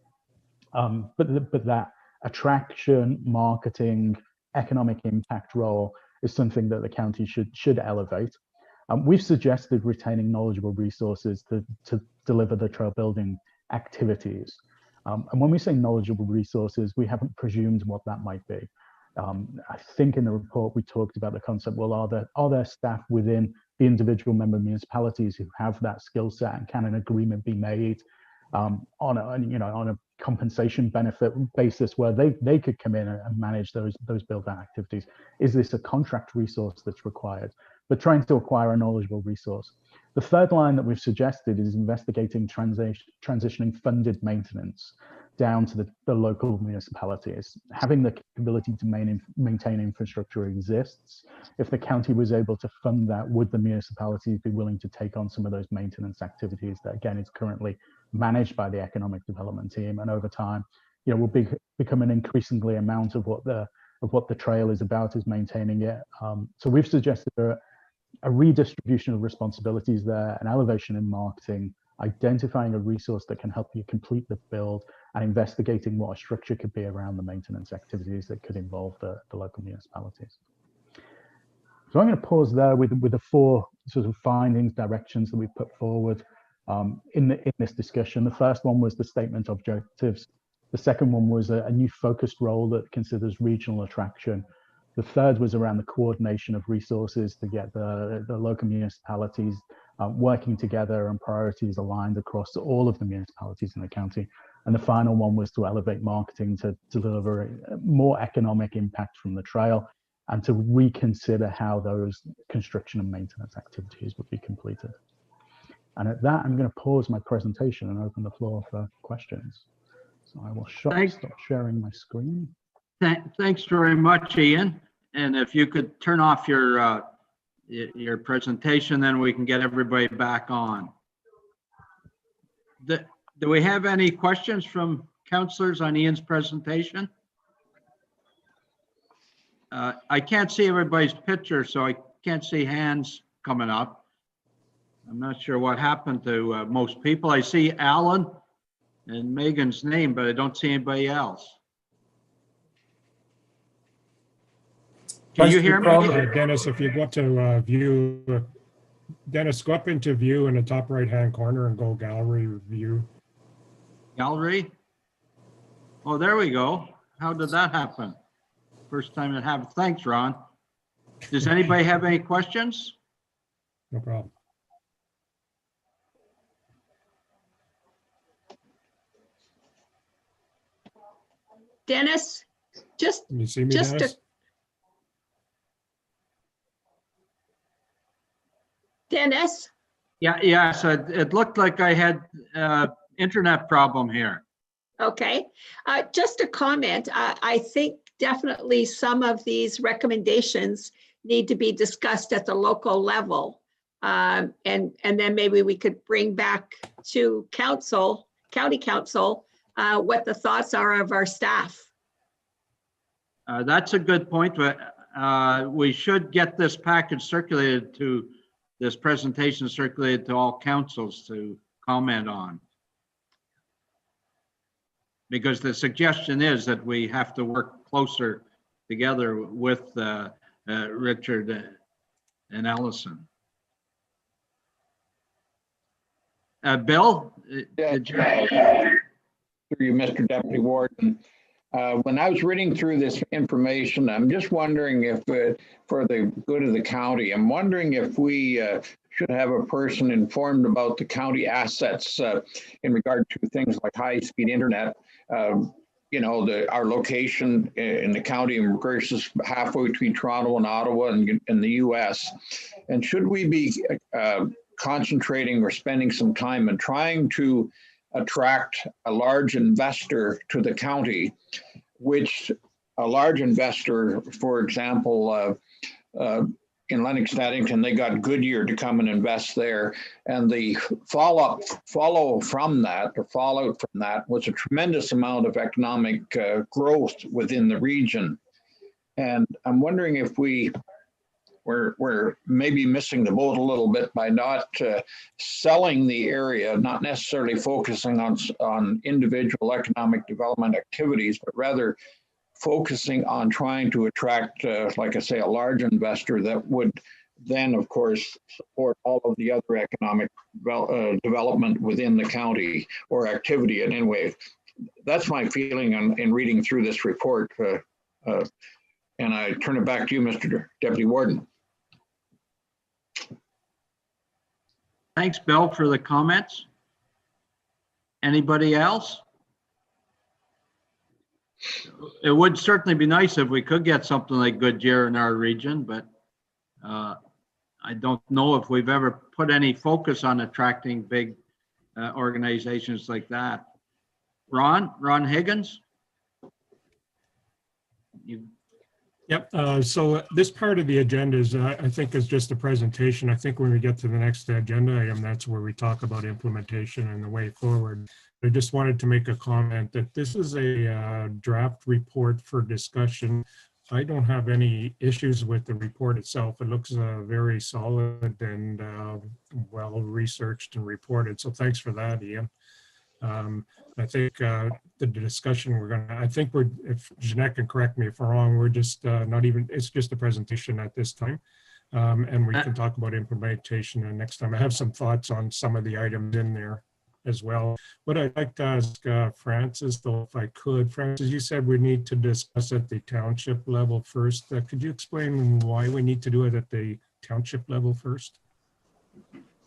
But that attraction, marketing, economic impact role is something that the county should elevate. We've suggested retaining knowledgeable resources to deliver the trail building activities. And when we say knowledgeable resources, we haven't presumed what that might be. I think in the report we talked about the concept, well, are there staff within the individual member municipalities who have that skill set, and can an agreement be made on a compensation benefit basis where they could come in and manage those build out activities? Is this a contract resource that's required? But trying to acquire a knowledgeable resource. The third line that we've suggested is investigating transitioning funded maintenance down to the local municipalities. Having the capability to maintain infrastructure exists. If the county was able to fund that, would the municipalities be willing to take on some of those maintenance activities that, again, is currently managed by the economic development team, and over time, will become an increasingly amount of what the trail is about, is maintaining it. So we've suggested a redistribution of responsibilities there, an elevation in marketing, identifying a resource that can help you complete the build, and investigating what a structure could be around the maintenance activities that could involve the local municipalities. So I'm going to pause there with the four sort of findings, directions that we put forward in this discussion. The first one was the statement objectives. The second one was a new focused role that considers regional attraction. The third was around the coordination of resources to get the local municipalities working together and priorities aligned across all of the municipalities in the county. And the final one was to elevate marketing to deliver more economic impact from the trail, and to reconsider how those construction and maintenance activities would be completed. And at that, I'm going to pause my presentation and open the floor for questions. So I will stop sharing my screen. Thanks very much, Ian. And if you could turn off your presentation, then we can get everybody back on. Do we have any questions from councillors on Ian's presentation? I can't see everybody's picture, so I can't see hands coming up. I'm not sure what happened to most people. I see Alan and Megan's name, but I don't see anybody else. Can you hear me? Dennis, if you go up to view, Dennis, go up into view in the top right-hand corner and go gallery view. Gallery? Oh, there we go. How did that happen? First time it happened. Thanks, Ron. Does anybody have any questions? No problem. Dennis, just, Can you see me, just Dennis? Dennis, Yeah, so it looked like I had internet problem here. okay. Just a comment. I think definitely some of these recommendations need to be discussed at the local level. And then maybe we could bring back to council, county council, what the thoughts are of our staff. That's a good point, but we should get this package circulated to, this presentation circulated to all councils to comment on. Because the suggestion is that we have to work closer together with Richard and Allison. Bill, did you? Through you, Mr. Deputy Warden. When I was reading through this information, I'm just wondering if, for the good of the county, I'm wondering if we should have a person informed about the county assets in regard to things like high-speed internet. You know, our location in the county versus halfway between Toronto and Ottawa and the US. And should we be concentrating or spending some time in trying to attract a large investor to the county, which a large investor, for example, in Lennox Staddington, they got Goodyear to come and invest there. And the fallout from that was a tremendous amount of economic growth within the region. And I'm wondering if we're maybe missing the boat a little bit by not selling the area, not necessarily focusing on individual economic development activities, but rather focusing on trying to attract, like I say, a large investor that would then, of course, support all of the other economic development within the county or activity in any way. That's my feeling in reading through this report. And I turn it back to you, Mr. Deputy Warden. Thanks, Bill, for the comments. Anybody else? It would certainly be nice if we could get something like Goodyear in our region, but I don't know if we've ever put any focus on attracting big organizations like that. Ron Higgins? Yep. So this part of the agenda is, I think, is just a presentation. I think when we get to the next agenda item, that's where we talk about implementation and the way forward. I just wanted to make a comment that this is a draft report for discussion. I don't have any issues with the report itself. It looks very solid and well researched and reported. So thanks for that, Ian. I think the discussion if Jeanette can correct me if I'm wrong, we're just it's just a presentation at this time. And we can talk about implementation and next time. I have some thoughts on some of the items in there as well. What I'd like to ask Francis, though, if I could. Francis, you said we need to discuss at the township level first. Could you explain why we need to do it at the township level first?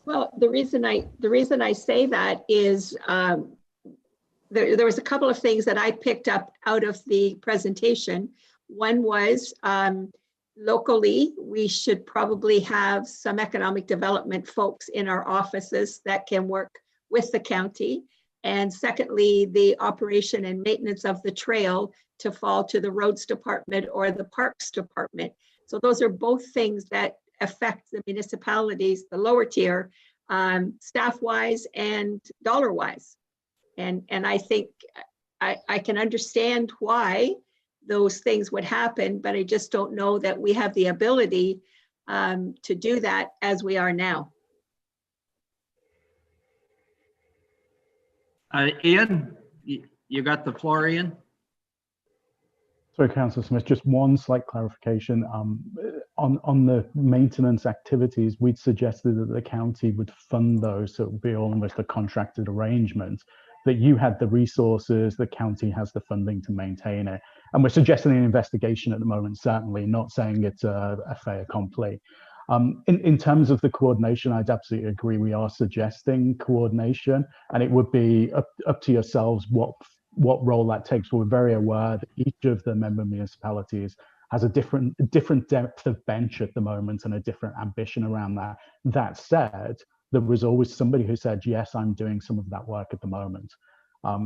Well, the reason I say that is there was a couple of things that I picked up out of the presentation. One was locally, we should probably have some economic development folks in our offices that can work with the county. And secondly, the operation and maintenance of the trail to fall to the roads department or the parks department. So those are both things that affect the municipalities, the lower tier, staff-wise and dollar-wise. And I think I can understand why those things would happen, but I just don't know that we have the ability to do that as we are now. Ian, you got the floor, Ian? Sorry, Councillor Smith, just one slight clarification. On the maintenance activities, we'd suggested that the county would fund those, so it would be almost a contracted arrangement, that you had the resources, the county has the funding to maintain it. And we're suggesting an investigation at the moment, certainly, not saying it's a fait accompli. In terms of the coordination, I'd absolutely agree. We are suggesting coordination, and it would be up to yourselves what what role that takes. We're very aware that each of the member municipalities has a different depth of bench at the moment and a different ambition around that. That said, there was always somebody who said, yes, I'm doing some of that work at the moment.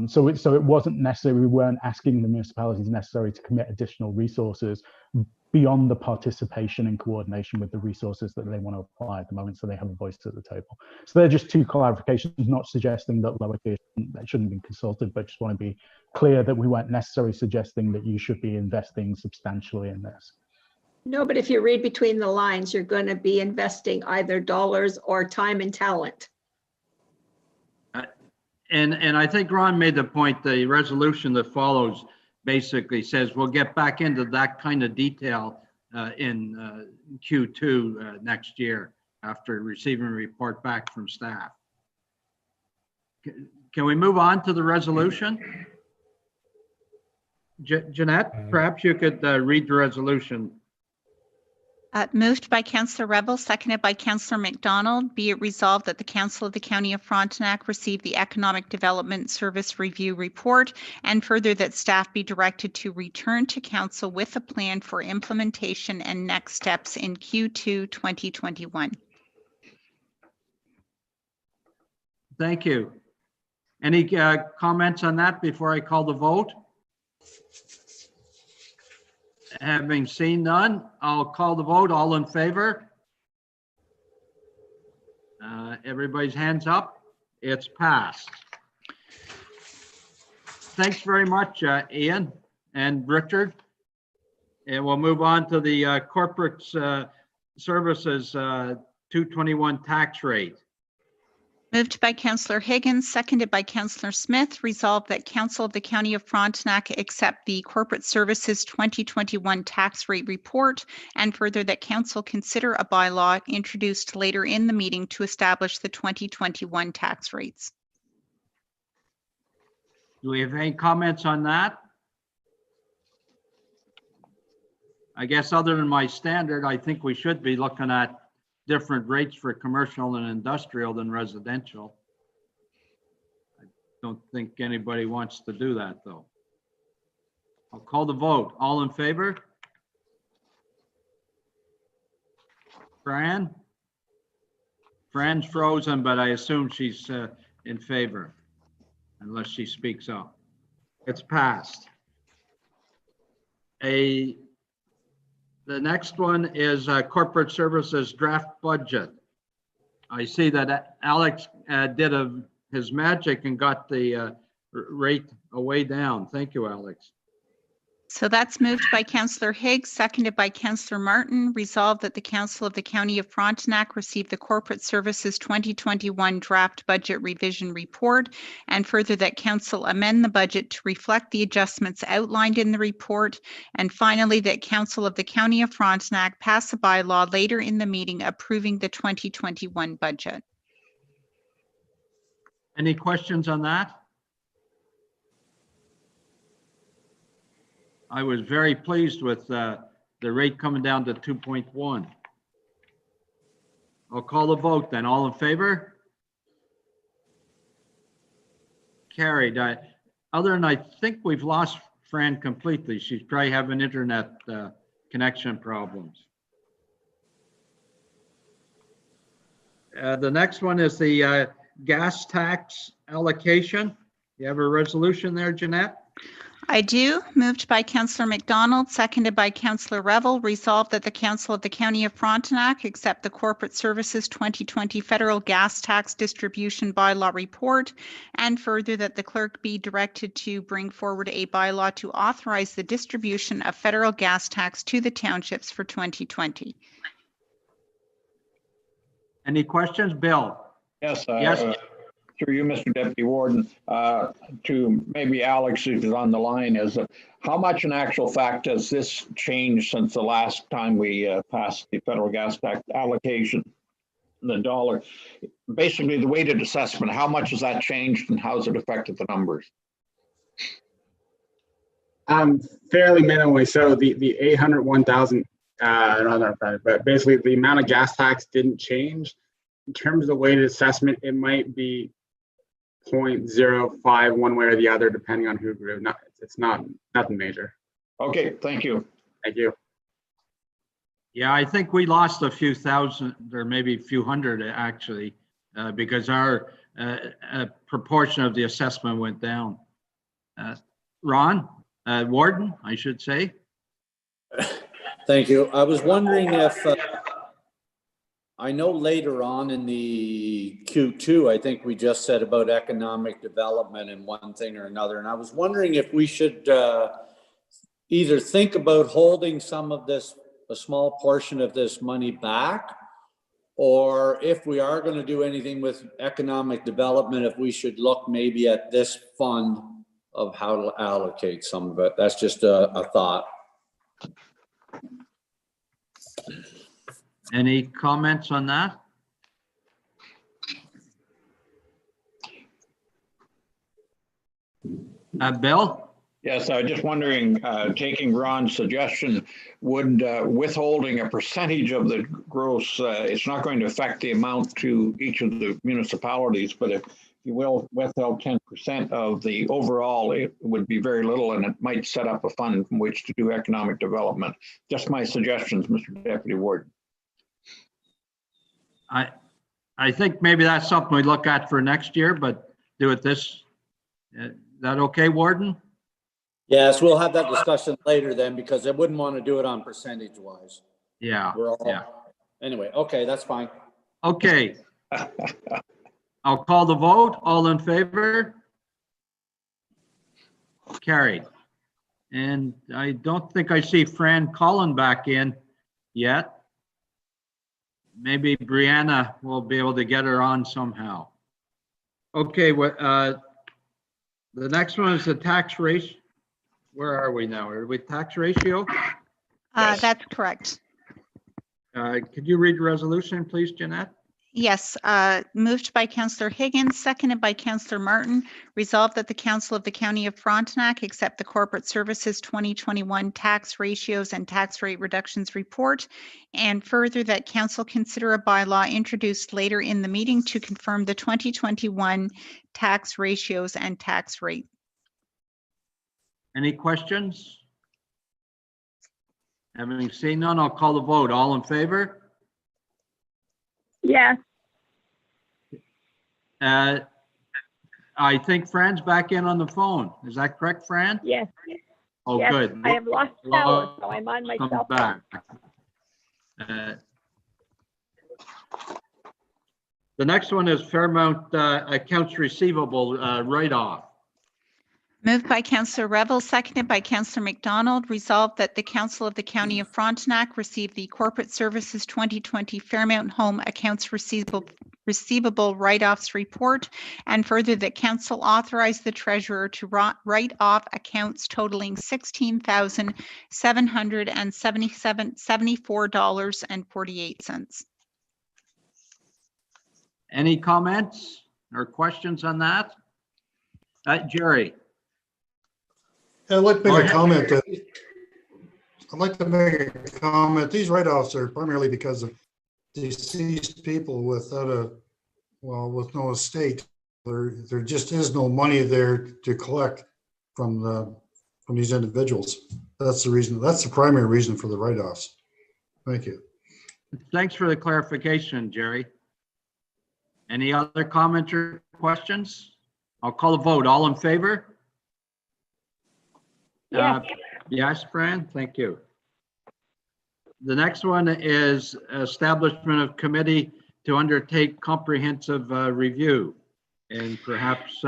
So it wasn't necessarily, we weren't asking the municipalities necessarily to commit additional resources beyond the participation and coordination with the resources that they want to apply at the moment, so they have a voice at the table. So they're just two clarifications, not suggesting that lower tier shouldn't be consulted, but just want to be clear that we weren't necessarily suggesting that you should be investing substantially in this. No, but if you read between the lines, you're going to be investing either dollars or time and talent. And I think Ron made the point, the resolution that follows basically says we'll get back into that kind of detail in Q2 next year after receiving a report back from staff. Can we move on to the resolution? Jeanette, perhaps you could read the resolution. Moved by Councillor Rebel, seconded by Councillor McDonald. Be it resolved that the Council of the County of Frontenac receive the Economic Development Service Review Report, and further that staff be directed to return to Council with a plan for implementation and next steps in Q2 2021. Thank you. Any comments on that before I call the vote? Having seen none, I'll call the vote. All in favor? Everybody's hands up. It's passed. Thanks very much, Ian and Richard. And we'll move on to the corporate services 221 tax rate. Moved by Councillor Higgins, seconded by Councillor Smith. Resolved that Council of the County of Frontenac accept the Corporate Services 2021 tax rate report, and further that Council consider a bylaw introduced later in the meeting to establish the 2021 tax rates. Do we have any comments on that? I guess other than my standard, I think we should be looking at different rates for commercial and industrial than residential. I don't think anybody wants to do that, though. I'll call the vote. All in favor? Fran? Fran's frozen, but I assume she's in favor, unless she speaks up. It's passed. The next one is corporate services draft budget. I see that Alex did his magic and got the rate way down. Thank you, Alex. So that's moved by Councillor Higgs, seconded by Councillor Martin. Resolved that the Council of the County of Frontenac receive the Corporate Services 2021 Draft Budget Revision Report, and further that Council amend the budget to reflect the adjustments outlined in the report, and finally that Council of the County of Frontenac pass a bylaw later in the meeting approving the 2021 budget. Any questions on that? I was very pleased with the rate coming down to 2.1. I'll call the vote then. All in favor? Carried. Other than I think we've lost Fran completely. She's probably having internet connection problems. The next one is the gas tax allocation. You have a resolution there, Jeanette? I do. Moved by Councillor McDonald, seconded by Councillor Revel. Resolved that the Council of the County of Frontenac accept the Corporate Services 2020 Federal Gas Tax Distribution Bylaw Report, and further that the clerk be directed to bring forward a bylaw to authorize the distribution of federal gas tax to the townships for 2020. Any questions, Bill? Yes. Yes. Through you, Mr. Deputy Warden, to maybe Alex, if he's on the line, is how much in actual fact has this changed since the last time we passed the federal gas tax allocation, the dollar? Basically, the weighted assessment, how much has that changed and how has it affected the numbers? Fairly minimally. So the 801,000, but basically the amount of gas tax didn't change. In terms of the weighted assessment, it might be 0.05 one way or the other, depending on who grew. It's nothing major. Okay, thank you. Thank you. Yeah, I think we lost a few thousand or maybe a few hundred actually, because our proportion of the assessment went down. Ron, Warden, I should say. Thank you. I was wondering if, I know later on in the Q2, I think we just said about economic development and one thing or another. And I was wondering if we should either think about holding some of this, a small portion of this money back, or if we are going to do anything with economic development, if we should look maybe at this fund of how to allocate some of it. That's just a thought. Any comments on that? Bill? Yes, I was just wondering, taking Ron's suggestion, would withholding a percentage of the gross, it's not going to affect the amount to each of the municipalities, but if you will withhold 10% of the overall, it would be very little, and it might set up a fund from which to do economic development. Just my suggestions, Mr. Deputy Warden. I think maybe that's something we look at for next year, but do it this, is that okay, Warden? Yes, we'll have that discussion later then, because I wouldn't want to do it on percentage wise. Yeah. Yeah. Anyway, okay, that's fine. Okay. I'll call the vote. All in favor? Carried. And I don't think I see Fran Collin back in yet. Maybe Brianna will be able to get her on somehow. Okay, the next one is the tax rate. Where are we now? Are we tax ratio? Yes. That's correct. Could you read the resolution, please, Jeanette? Yes, moved by Councillor Higgins, seconded by Councillor Martin. Resolved that the Council of the County of Frontenac accept the Corporate Services 2021 Tax Ratios and Tax Rate Reductions Report, and further that Council consider a bylaw introduced later in the meeting to confirm the 2021 tax ratios and tax rate. Any questions? Having seen none, I'll call the vote. All in favor? Yes. I think Fran's back in on the phone. Is that correct, Fran? Yes. Oh, yes. good. I have lost power, so I'm on my Come cell back. phone. The next one is Fairmount accounts receivable write-off. Moved by Councillor Revel, seconded by Councillor McDonald. Resolved that the Council of the County of Frontenac receive the Corporate Services 2020 Fairmount Home Accounts Receivable Write-Offs Report, and further that Council authorize the Treasurer to write off accounts totaling $16,774.48. Any comments or questions on that? Jerry. I'd like to make a comment These write-offs are primarily because of deceased people with no estate. There just is no money there to collect from these individuals. That's the reason. That's the primary reason for the write-offs. Thank you. Thanks for the clarification, Jerry. Any other comments or questions? I'll call the vote. All in favor? Yes. Yes, Fran, thank you. The next one is establishment of committee to undertake comprehensive review. And perhaps,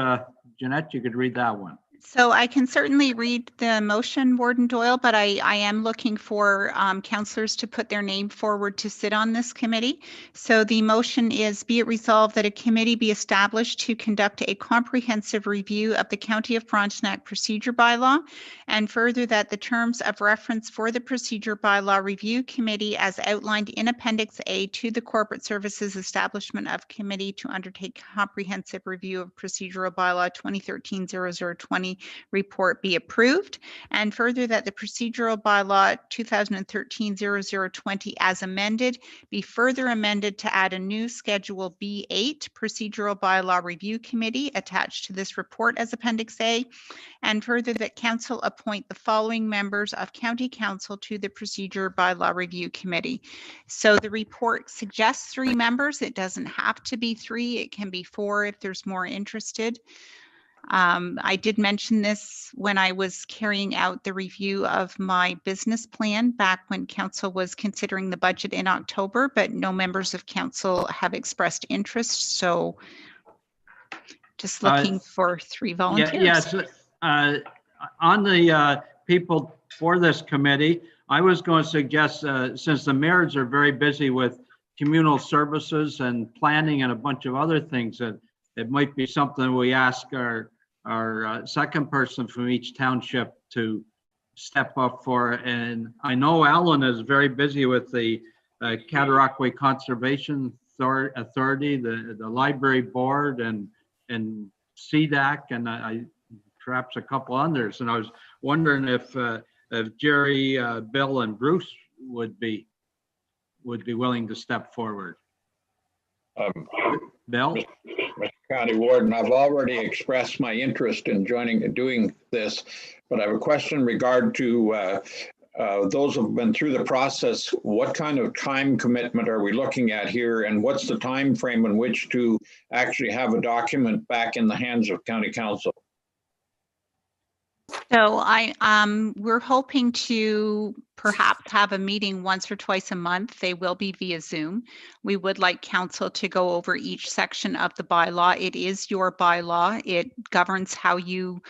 Jeanette, you could read that one. So I can certainly read the motion, Warden Doyle, but I am looking for councillors to put their name forward to sit on this committee. So the motion is, be it resolved that a committee be established to conduct a comprehensive review of the County of Frontenac Procedure Bylaw, and further that the terms of reference for the Procedure Bylaw Review Committee as outlined in Appendix A to the Corporate Services Establishment of Committee to undertake comprehensive review of Procedural Bylaw 2013-0020 2020 report be approved. And further, that the procedural bylaw 2013-0020 as amended be further amended to add a new Schedule B8 procedural bylaw review committee attached to this report as Appendix A. And further, that council appoint the following members of county council to the procedure bylaw review committee. So the report suggests 3 members. It doesn't have to be 3. It can be 4 if there's more interested. I did mention this when I was carrying out the review of my business plan back when council was considering the budget in October, but no members of council have expressed interest. So just looking for 3 volunteers. Yes, on the people for this committee, I was going to suggest, since the mayors are very busy with communal services and planning and a bunch of other things, that it might be something we ask our second person from each township to step up for. And I know Alan is very busy with the Cataraqui Conservation Authority, the library board, and CDAC, and perhaps a couple others. And I was wondering if Jerry, Bill, and Bruce would be willing to step forward. Bill? Mr. County Warden, I've already expressed my interest in doing this, but I have a question in regard to those who have been through the process. What kind of time commitment are we looking at here, and what's the time frame in which to actually have a document back in the hands of County Council? So we're hoping to perhaps have a meeting once or twice a month. They will be via Zoom. We would like council to go over each section of the bylaw. It is your bylaw. It governs how you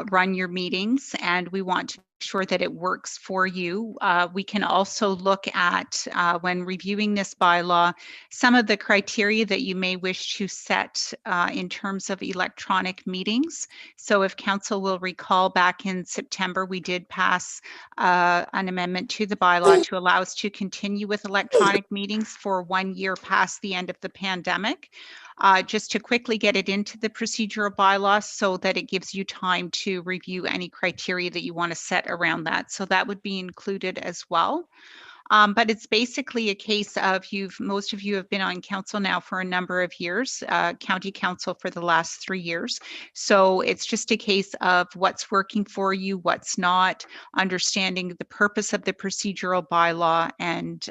run your meetings, and we want to make sure that it works for you. We can also look at, when reviewing this bylaw, some of the criteria that you may wish to set in terms of electronic meetings. So if council will recall, back in September, we did pass an amendment to the bylaw to allow us to continue with electronic meetings for 1 year past the end of the pandemic. Just to quickly get it into the procedural bylaw so that it gives you time to review any criteria that you want to set around that. So that would be included as well. But it's basically a case of most of you have been on council now for a number of years, county council for the last 3 years. So it's just a case of what's working for you, what's not, understanding the purpose of the procedural bylaw, and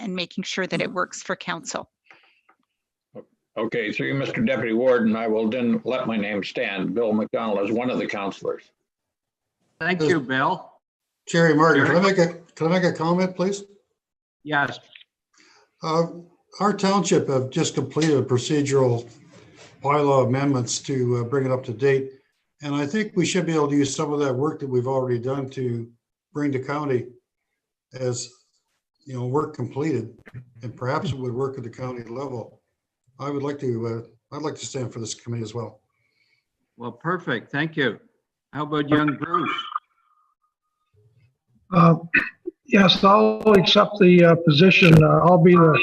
making sure that it works for council. Okay, through you, Mr. Deputy Warden, I will then let my name stand. Bill McDonald is one of the councilors. Thank you, Bill. Jerry Martin, can I make a comment, please? Yes. Our township have just completed a procedural bylaw amendments to bring it up to date. And I think we should be able to use some of that work that we've already done to bring the county as, work completed, and perhaps it would work at the county level. I'd like to stand for this committee as well. Well, perfect. Thank you. How about young Bruce? Yes, I'll accept the position. I'll be the.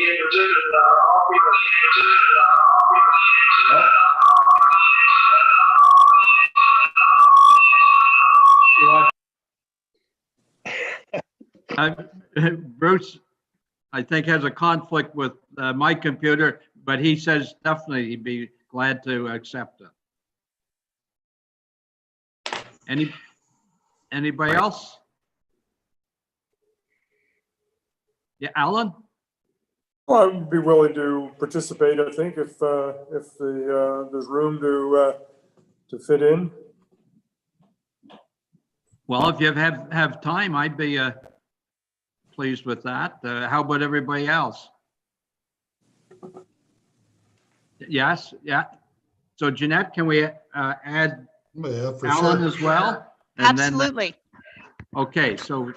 Bruce, I think, has a conflict with my computer, but he says definitely he'd be glad to accept it. Anybody else? Yeah, Alan? Well, I would be willing to participate, I think, if there's room to fit in. Well, if you have time, I'd be pleased with that. How about everybody else? Yes, yeah. So Jeanette, can we add Alan as well? And absolutely. Okay, so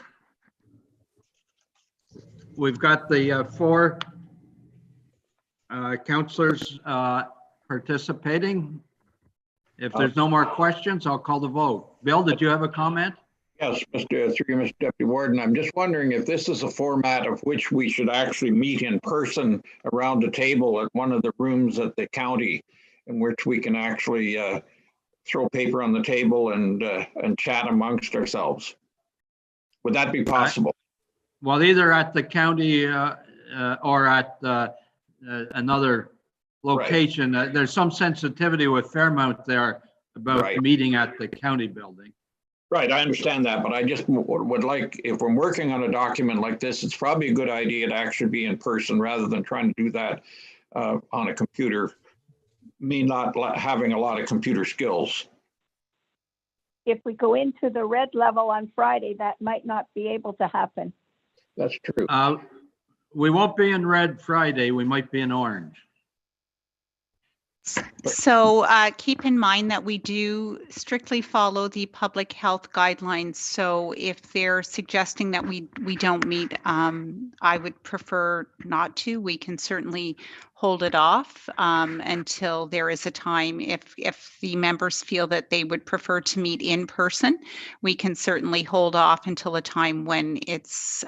we've got the 4 councilors participating. If there's no more questions, I'll call the vote. Bill, did you have a comment? Yes, Mr. Deputy Warden. I'm just wondering if this is a format of which we should actually meet in person around a table at one of the rooms at the county, in which we can actually throw paper on the table and chat amongst ourselves. Would that be possible? Well, either at the county or at another location. There's some sensitivity with Fairmount there about meeting at the county building. Right, I understand that, but I just would like, if we're working on a document like this, it's probably a good idea to actually be in person rather than trying to do that on a computer. Me not having a lot of computer skills. If we go into the red level on Friday, that might not be able to happen. That's true. We won't be in red Friday. We might be in orange. So keep in mind that we do strictly follow the public health guidelines. So if they're suggesting that we don't meet, I would prefer not to. We can certainly hold it off until there is a time. If the members feel that they would prefer to meet in person, we can certainly hold off until a time when it's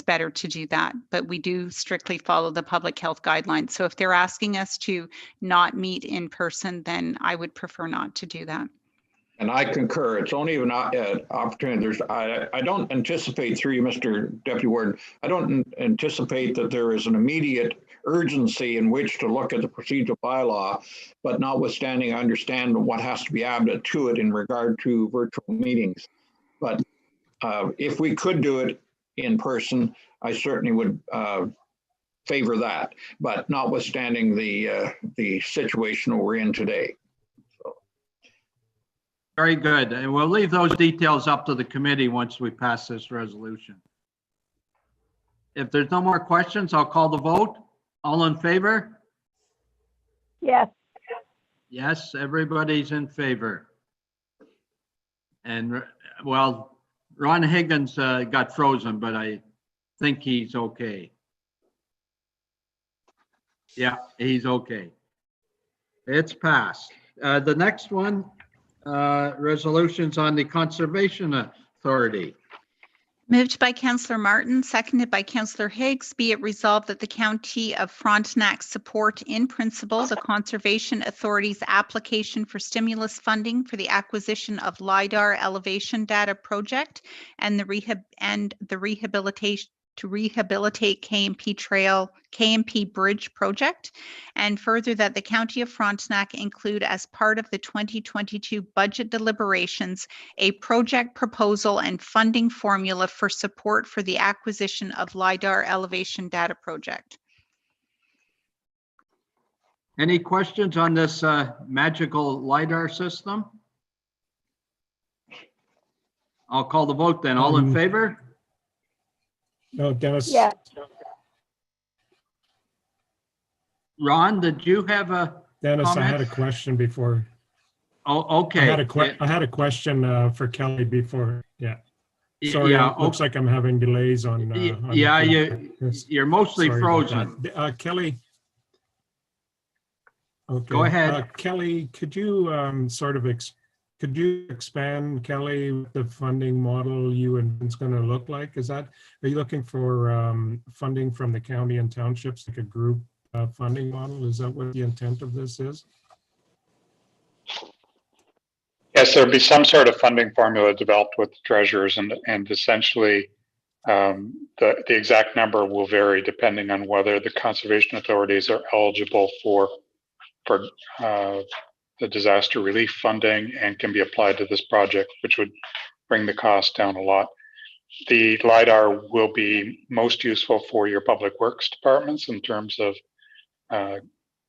better to do that. But we do strictly follow the public health guidelines. So if they're asking us to not meet in person, then I would prefer not to do that. And I concur. It's only an opportunity. I don't anticipate, through you, Mr. Deputy Warden, I don't anticipate that there is an immediate urgency in which to look at the procedural bylaw, but notwithstanding, I understand what has to be added to it in regard to virtual meetings. But if we could do it in person, I certainly would favor that, but notwithstanding the situation we're in today. Very good. And we'll leave those details up to the committee once we pass this resolution. If there's no more questions, I'll call the vote. All in favor? Yes. Yes, everybody's in favor. And well, Ron Higgins got frozen, but I think he's okay. Yeah, he's okay. It's passed. The next one, resolutions on the Conservation Authority. Moved by Councillor Martin, seconded by Councillor Higgs. Be it resolved that the County of Frontenac support in principle the Conservation Authority's application for stimulus funding for the acquisition of LiDAR elevation data project and the rehabilitation to rehabilitate KMP Bridge project, and further that the County of Frontenac include as part of the 2022 budget deliberations a project proposal and funding formula for support for the acquisition of LiDAR elevation data project. Any questions on this magical LiDAR system? I'll call the vote then. All in favor? No, Dennis. Yeah. Ron, did you have a Dennis, comment? I had a question before. Oh, okay. I had a question for Kelly before. Yeah. Sorry, Yeah, it looks like I'm having delays on. Yeah, you're mostly Sorry frozen. Kelly. Okay. Go ahead. Kelly, could you could you expand, Kelly, what the funding model you and it's going to look like? Are you looking for funding from the county and townships, like a group funding model? Is that what the intent of this is? Yes, there'll be some sort of funding formula developed with the treasurers, and essentially the exact number will vary depending on whether the conservation authorities are eligible for the disaster relief funding and can be applied to this project, which would bring the cost down a lot. The LiDAR will be most useful for your public works departments in terms of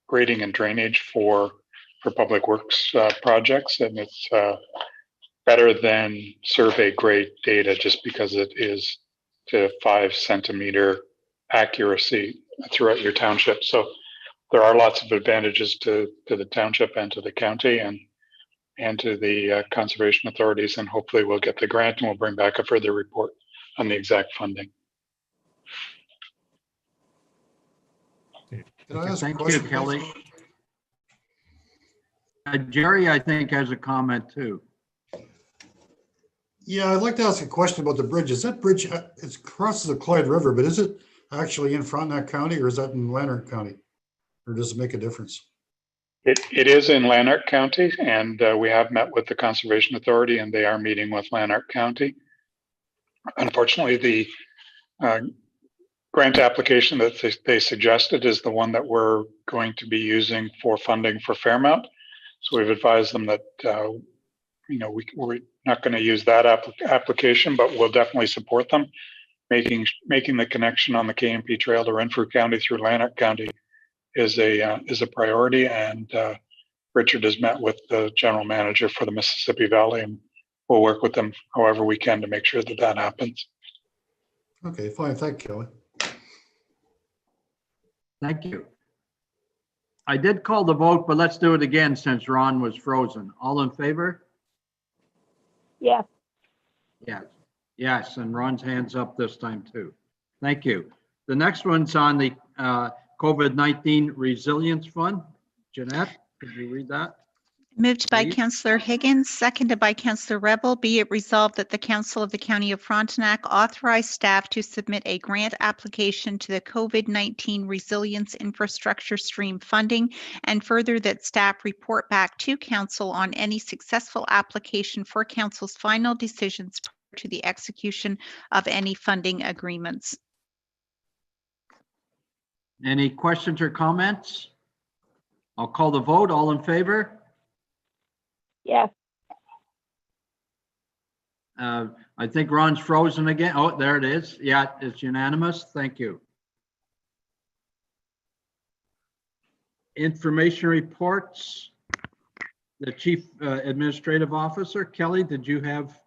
grading and drainage for public works projects, and it's better than survey grade data just because it is to 5 centimeter accuracy throughout your township. So there are lots of advantages to the township and to the county and to the conservation authorities, and hopefully we'll get the grant and we'll bring back a further report on the exact funding. Thank you, Kelly. Jerry, I think, has a comment too. Yeah, I'd like to ask a question about the bridge. Is that bridge, it crosses the Clyde River, but is it actually in Frontenac County or is that in Lanark County? Or does it make a difference? It is in Lanark County, and we have met with the Conservation Authority, and they are meeting with Lanark County. Unfortunately, the grant application that they suggested is the one that we're going to be using for funding for Fairmount. So we've advised them that we're not going to use that application, but we'll definitely support them. Making the connection on the KMP Trail to Renfrew County through Lanark County is a priority, and Richard has met with the general manager for the Mississippi Valley, and we'll work with them however we can to make sure that that happens. Okay, fine. Thank you, Kelly. Thank you. I did call the vote, but let's do it again since Ron was frozen. All in favor? Yes. Yes. Yes, and Ron's hand's up this time too. Thank you. The next one's on the COVID-19 Resilience Fund. Jeanette, could you read that? Moved by Please. Councillor Higgins, seconded by Councillor Rebel. Be it resolved that the Council of the County of Frontenac authorize staff to submit a grant application to the COVID-19 Resilience Infrastructure Stream funding, and further that staff report back to Council on any successful application for Council's final decisions prior to the execution of any funding agreements. Any questions or comments? I'll call the vote. All in favor? Yes. I think Ron's frozen again. Oh, there it is. Yeah, it's unanimous. Thank you. Information reports. The Chief Administrative Officer, Kelly, did you have?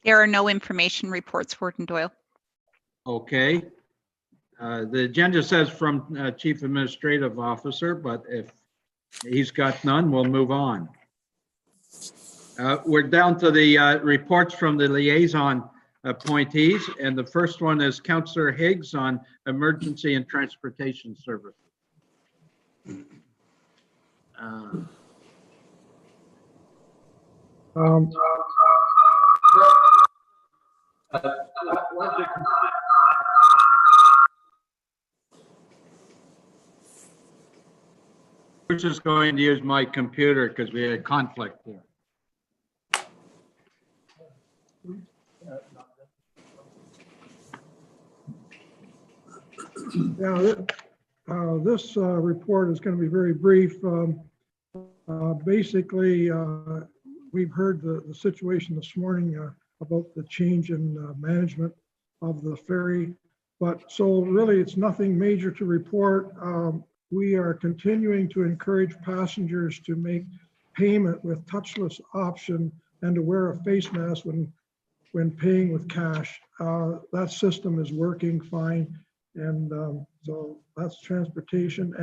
There are no information reports, Warden Doyle. Okay. The agenda says from Chief Administrative Officer, but if he's got none, we'll move on. We're down to the reports from the liaison appointees, and the first one is Councillor Higgs on emergency and transportation services. We're just going to use my computer because we had a conflict there. Yeah, this report is going to be very brief. Basically, we've heard the situation this morning about the change in management of the ferry, but so really it's nothing major to report. We are continuing to encourage passengers to make payment with touchless option and to wear a face mask when paying with cash. That system is working fine. And so that's transportation.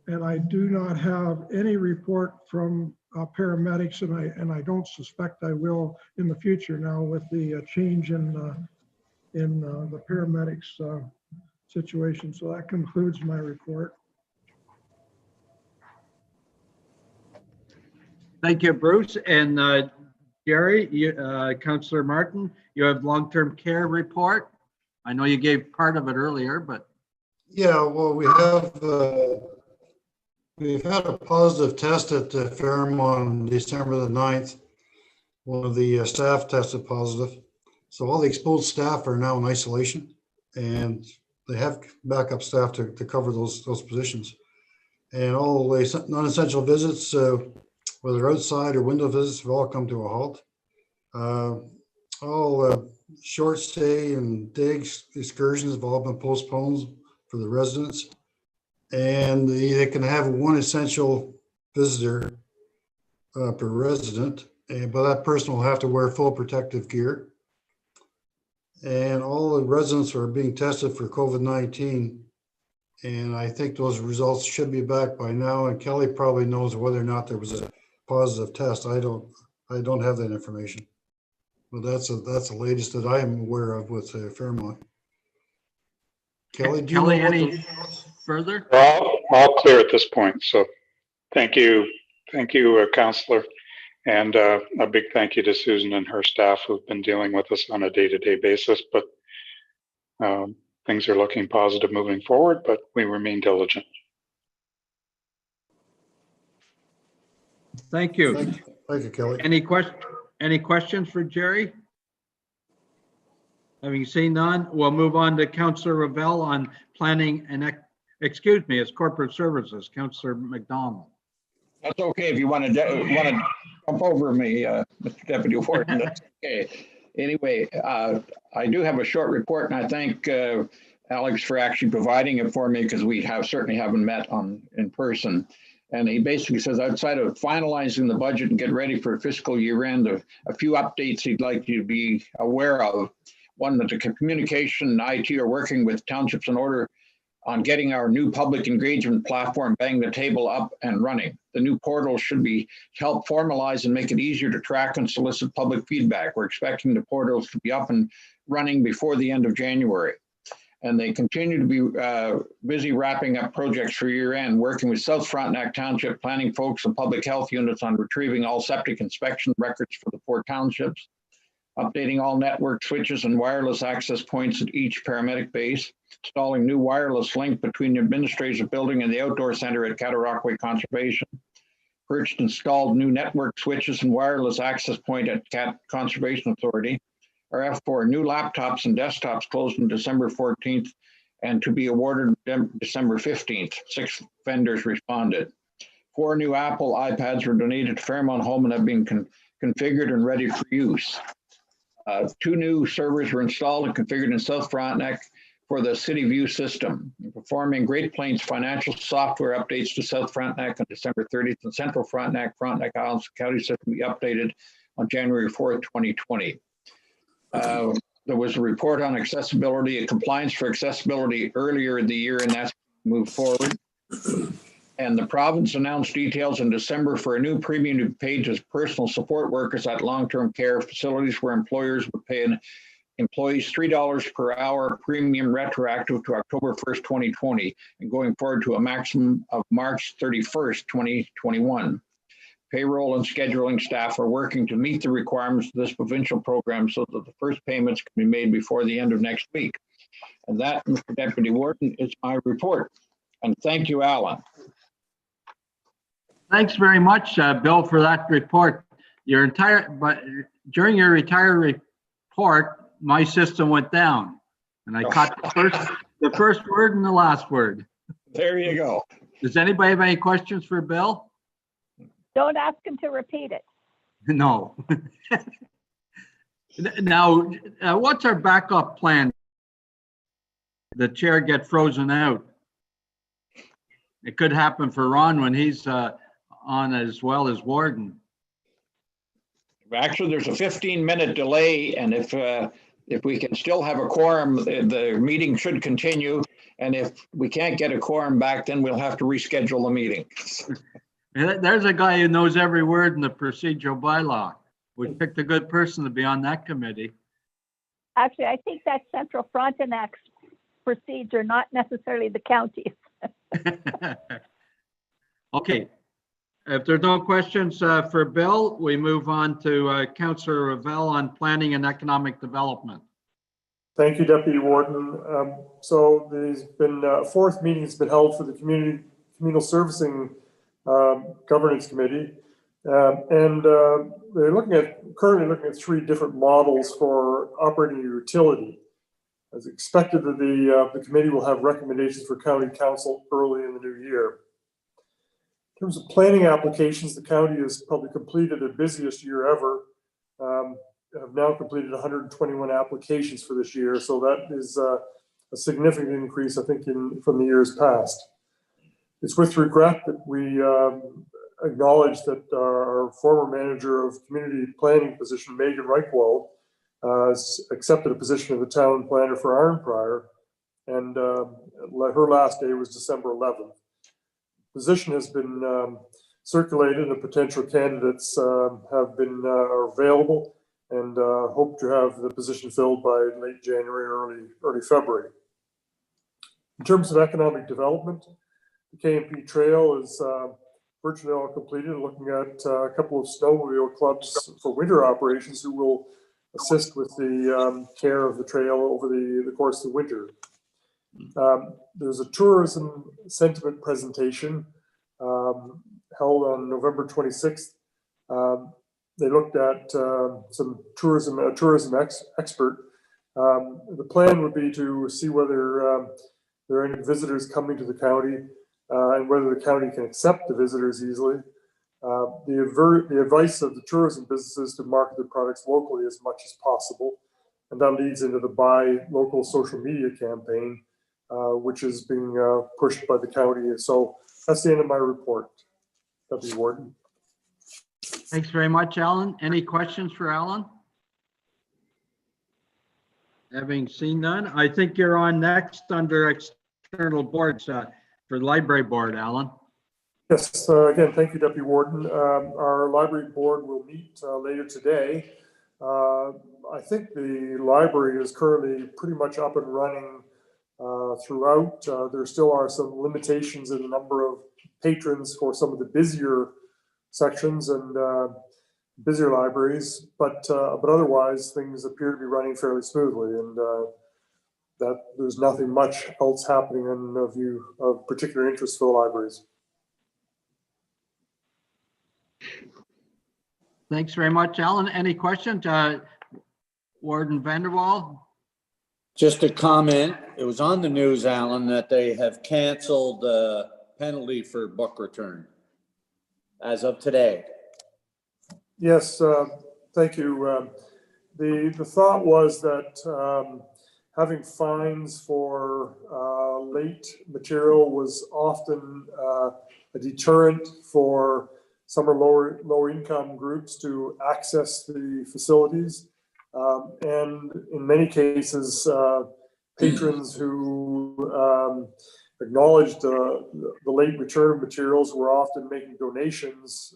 And I do not have any report from paramedics, and I don't suspect I will in the future now with the change in the paramedics situation. So that concludes my report. Thank you, Bruce. And Jerry, Councillor Martin, you have long-term care report. I know you gave part of it earlier, but. Yeah, well, we've had a positive test at the Fairmont on December the 9th. One of the staff tested positive. So all the exposed staff are now in isolation, and they have backup staff to cover those positions. And all the non-essential visits, whether outside or window visits, have all come to a halt. All short stay and day excursions have all been postponed for the residents. And they can have one essential visitor per resident, but that person will have to wear full protective gear. And all the residents are being tested for COVID-19. And I think those results should be back by now. And Kelly probably knows whether or not there was a positive test. I don't have that information. But that's the latest that I am aware of with Fairmont. Kelly, do you know any further? We're all clear at this point. So thank you, Councillor, and a big thank you to Susan and her staff who've been dealing with us on a day-to-day basis. But things are looking positive moving forward, but we remain diligent. Thank you. Thank you, Kelly. Any questions for Jerry? Having seen none, we'll move on to Councillor Ravel on planning and, excuse me, it's corporate services, Councillor McDonald. That's okay if you want to jump over me, Mr. Deputy Warden. That's okay. Anyway, I do have a short report, and I thank Alex for actually providing it for me because we certainly haven't met in person. And he basically says, outside of finalizing the budget and get ready for fiscal year end, a few updates he'd like you to be aware of. One, that the communication and IT are working with townships in order on getting our new public engagement platform, Bang the Table, up and running. The new portal should help formalize and make it easier to track and solicit public feedback. We're expecting the portals to be up and running before the end of January. And they continue to be busy wrapping up projects for year end, working with South Frontenac Township planning folks and public health units on retrieving all septic inspection records for the 4 townships, updating all network switches and wireless access points at each paramedic base, installing new wireless link between the administrative building and the outdoor center at Cataraqui Conservation, installed new network switches and wireless access point at Cat Conservation Authority, RF4 new laptops and desktops closed on December 14th and to be awarded December 15th. 6 vendors responded. 4 new Apple iPads were donated to Fairmont Home and have been configured and ready for use. 2 new servers were installed and configured in South Frontenac for the City View system, performing Great Plains financial software updates to South Frontenac on December 30th and Central Frontenac Islands County system will be updated on January 4th, 2020. There was a report on accessibility and compliance for accessibility earlier in the year, and that's moved forward. And the province announced details in December for a new premium to be paid to personal support workers at long-term care facilities where employers would pay employees $3 per hour premium retroactive to October 1st, 2020, and going forward to a maximum of March 31st, 2021. Payroll and scheduling staff are working to meet the requirements of this provincial program so that the first payments can be made before the end of next week. And that, Mr. Deputy Warden, is my report. And thank you, Alan. Thanks very much, Bill, for that report. But during your entire report, my system went down, and I caught the first word and the last word. There you go. Does anybody have any questions for Bill? Don't ask him to repeat it. No. Now, what's our backup plan? The chair get frozen out. It could happen for Ron when he's on as well as Warden. Actually, there's a 15-minute delay, and if we can still have a quorum, the meeting should continue. And if we can't get a quorum back, then we'll have to reschedule the meeting. There's a guy who knows every word in the procedural bylaw. We picked a good person to be on that committee. Actually, I think that's Central Frontenac's procedure, not necessarily the county's. Okay. If there's no questions for Bill, we move on to Councillor Ravel on planning and economic development. Thank you, Deputy Warden. So there's been a 4th meeting that's been held for the Communal Servicing Governance Committee. And they're currently looking at 3 different models for operating a utility. As expected, the committee will have recommendations for County Council early in the new year. In terms of planning applications, the county has probably completed their busiest year ever. Have now completed 121 applications for this year, so that is a significant increase, I think, from the years past. It's with regret that we acknowledge that our former manager of community planning position, Megan Reichwald, accepted a position of the town planner for Arnprior, and her last day was December 11th. Position has been circulated and potential candidates are available, and hope to have the position filled by late January, early February. In terms of economic development, the KMP Trail is virtually all completed, looking at a couple of snowmobile clubs for winter operations who will assist with the care of the trail over the course of the winter. There's a tourism sentiment presentation held on November 26th They looked at some tourism expert. The plan would be to see whether there are any visitors coming to the county and whether the county can accept the visitors easily. The advice of the tourism businesses to market their products locally as much as possible. And that leads into the Buy Local social media campaign, which is being pushed by the county. So that's the end of my report, Deputy Warden. Thanks very much, Alan. Any questions for Alan? Having seen none, I think you're on next under external boards for library board, Alan. Yes, again, thank you, Deputy Warden. Our library board will meet later today. I think the library is currently pretty much up and running throughout. There still are some limitations in the number of patrons for some of the busier sections and busier libraries, but otherwise things appear to be running fairly smoothly, and that there's nothing much else happening in view of particular interest for the libraries. Thanks very much, Alan. Any questions? Warden Vanderwall? Just a comment. It was on the news, Alan, that they have canceled the penalty for book return as of today. Yes, thank you. The thought was that having fines for late material was often a deterrent for some are lower income groups to access the facilities. And in many cases, patrons who acknowledged the late return of materials were often making donations,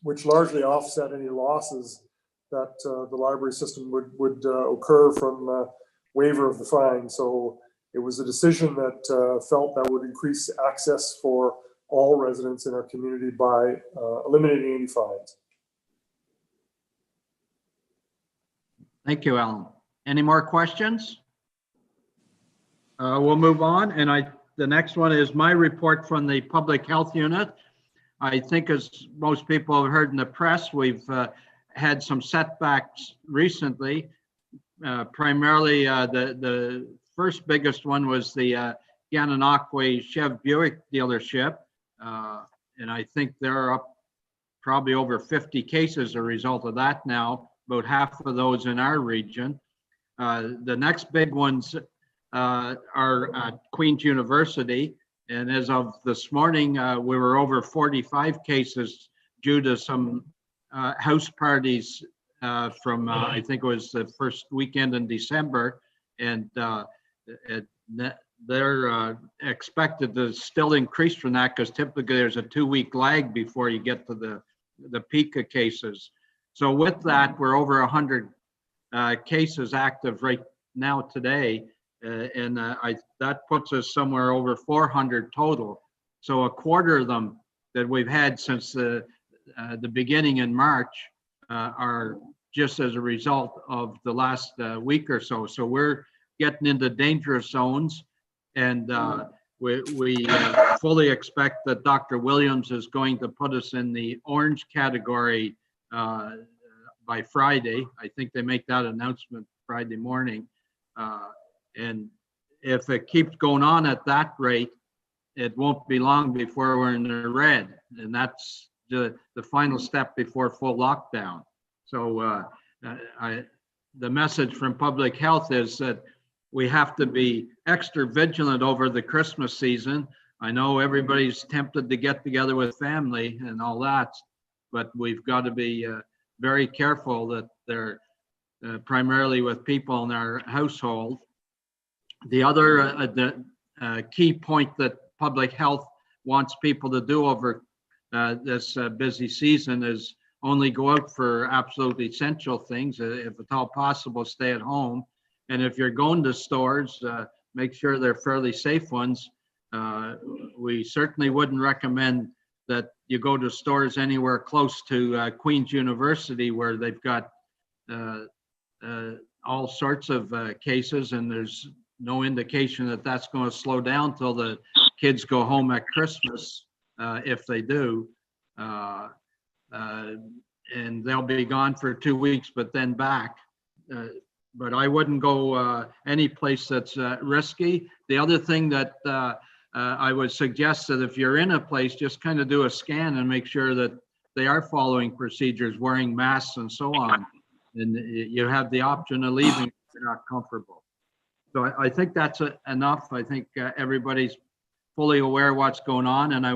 which largely offset any losses that the library system would occur from waiver of the fine. So it was a decision that felt that would increase access for all residents in our community by eliminating any fines. Thank you, Alan. Any more questions? We'll move on, and the next one is my report from the Public Health Unit. I think, as most people have heard in the press, we've had some setbacks recently. Primarily, the first biggest one was the Gananoque Chev Buick dealership, and I think they're up probably over 50 cases as a result of that now, about half of those in our region. The next big ones are at Queen's University, and as of this morning, we were over 45 cases due to some house parties from, I think it was the first weekend in December, and they're expected to still increase from that because typically there's a 2-week lag before you get to the peak of cases. So with that, we're over 100 cases active right now today, and that puts us somewhere over 400 total. So a quarter of them that we've had since the beginning in March are just as a result of the last week or so. So we're getting into dangerous zones, and we fully expect that Dr. Williams is going to put us in the orange category by Friday. I think they make that announcement Friday morning. And if it keeps going on at that rate, it won't be long before we're in the red. And that's the final step before full lockdown. So the message from public health is that we have to be extra vigilant over the Christmas season. I know everybody's tempted to get together with family and all that, but we've got to be very careful that they're primarily with people in our household. The other key point that public health wants people to do over this busy season is only go out for absolutely essential things. If at all possible, stay at home. And if you're going to stores, make sure they're fairly safe ones. We certainly wouldn't recommend that you go to stores anywhere close to Queen's University, where they've got all sorts of cases, and there's no indication that that's going to slow down till the kids go home at Christmas, if they do. and they'll be gone for 2 weeks, but then back. But I wouldn't go any place that's risky. The other thing that I would suggest that if you're in a place, just kind of do a scan and make sure that they are following procedures, wearing masks and so on. And you have the option of leaving if you're not comfortable. So I think that's enough. I think everybody's fully aware of what's going on. And I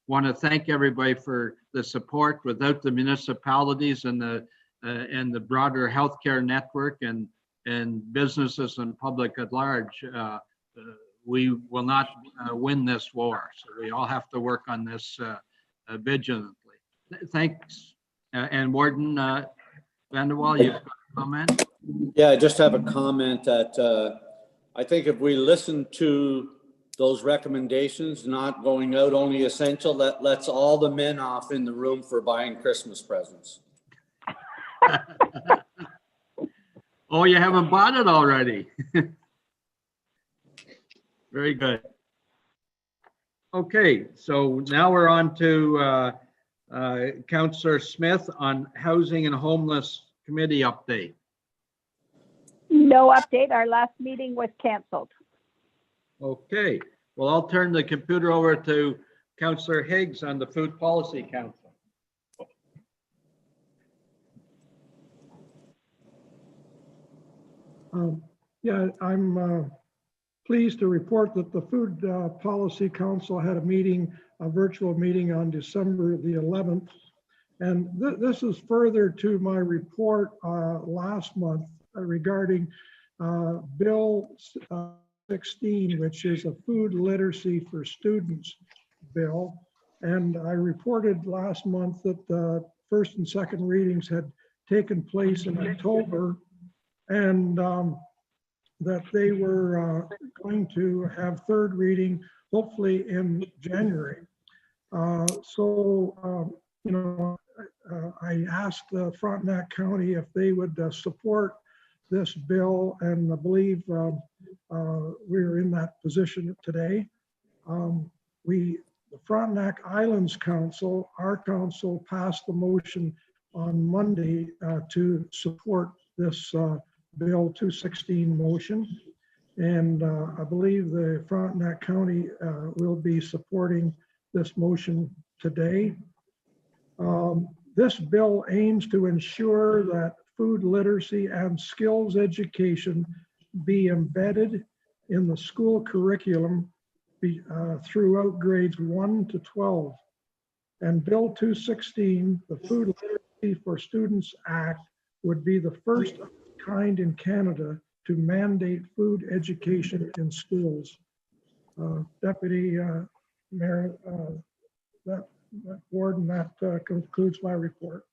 want to thank everybody for the support. Without the municipalities and the broader healthcare network and businesses and public at large, we will not win this war. So we all have to work on this vigilantly. Thanks. And Warden Vanderwall, you have a comment? Yeah, I just have a comment that I think if we listen to those recommendations, not going out, only essential, that lets all the men off in the room for buying Christmas presents. Oh, you haven't bought it already. Very good. Okay, so now we're on to Councillor Smith on Housing and Homeless Committee update. No update. Our last meeting was canceled. Okay, well, I'll turn the computer over to Councillor Higgs on the Food Policy Council. Yeah, I'm pleased to report that the Food Policy Council had a virtual meeting on December the 11th. And this is further to my report last month regarding Bill 16, which is a food literacy for students bill. And I reported last month that the first and second readings had taken place in October, and that they were going to have third reading hopefully in January. I asked Frontenac County if they would support this bill, and I believe we're in that position today. The Frontenac Islands Council, our council, passed the motion on Monday to support this Bill 216 motion. And I believe the Frontenac County will be supporting this motion today. This bill aims to ensure that food literacy and skills education be embedded in the school curriculum throughout grades 1 to 12. And Bill 216, the Food Literacy for Students Act, would be the first of its kind in Canada to mandate food education in schools. Deputy Mayor, Warden, that concludes my report.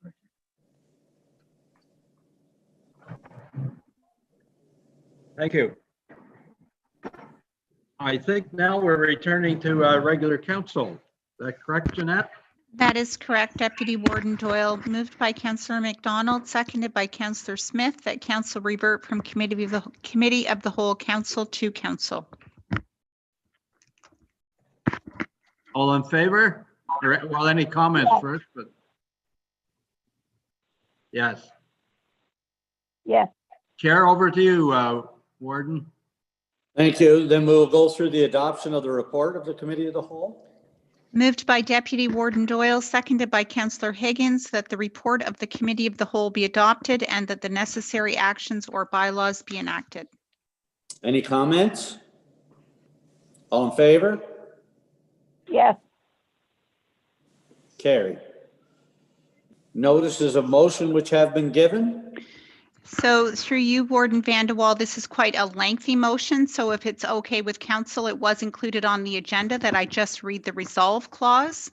Thank you. I think now we're returning to regular council. Is that correct, Jeanette? That is correct, Deputy Warden Doyle. Moved by Councillor McDonald, seconded by Councillor Smith, that council revert from committee of the whole council to council. All in favor? Or, well, any comments first? But yes. Yes. Chair, over to you, Warden. Thank you. Then we'll go through the adoption of the report of the committee of the whole. Moved by Deputy Warden Doyle, seconded by Councillor Higgins, that the report of the committee of the whole be adopted and that the necessary actions or bylaws be enacted. Any comments? All in favor? Yes. Carried. Notices of motion which have been given. So through you, Warden Vanderwall, this is quite a lengthy motion. So if it's okay with council, it was included on the agenda that I just read the resolve clause.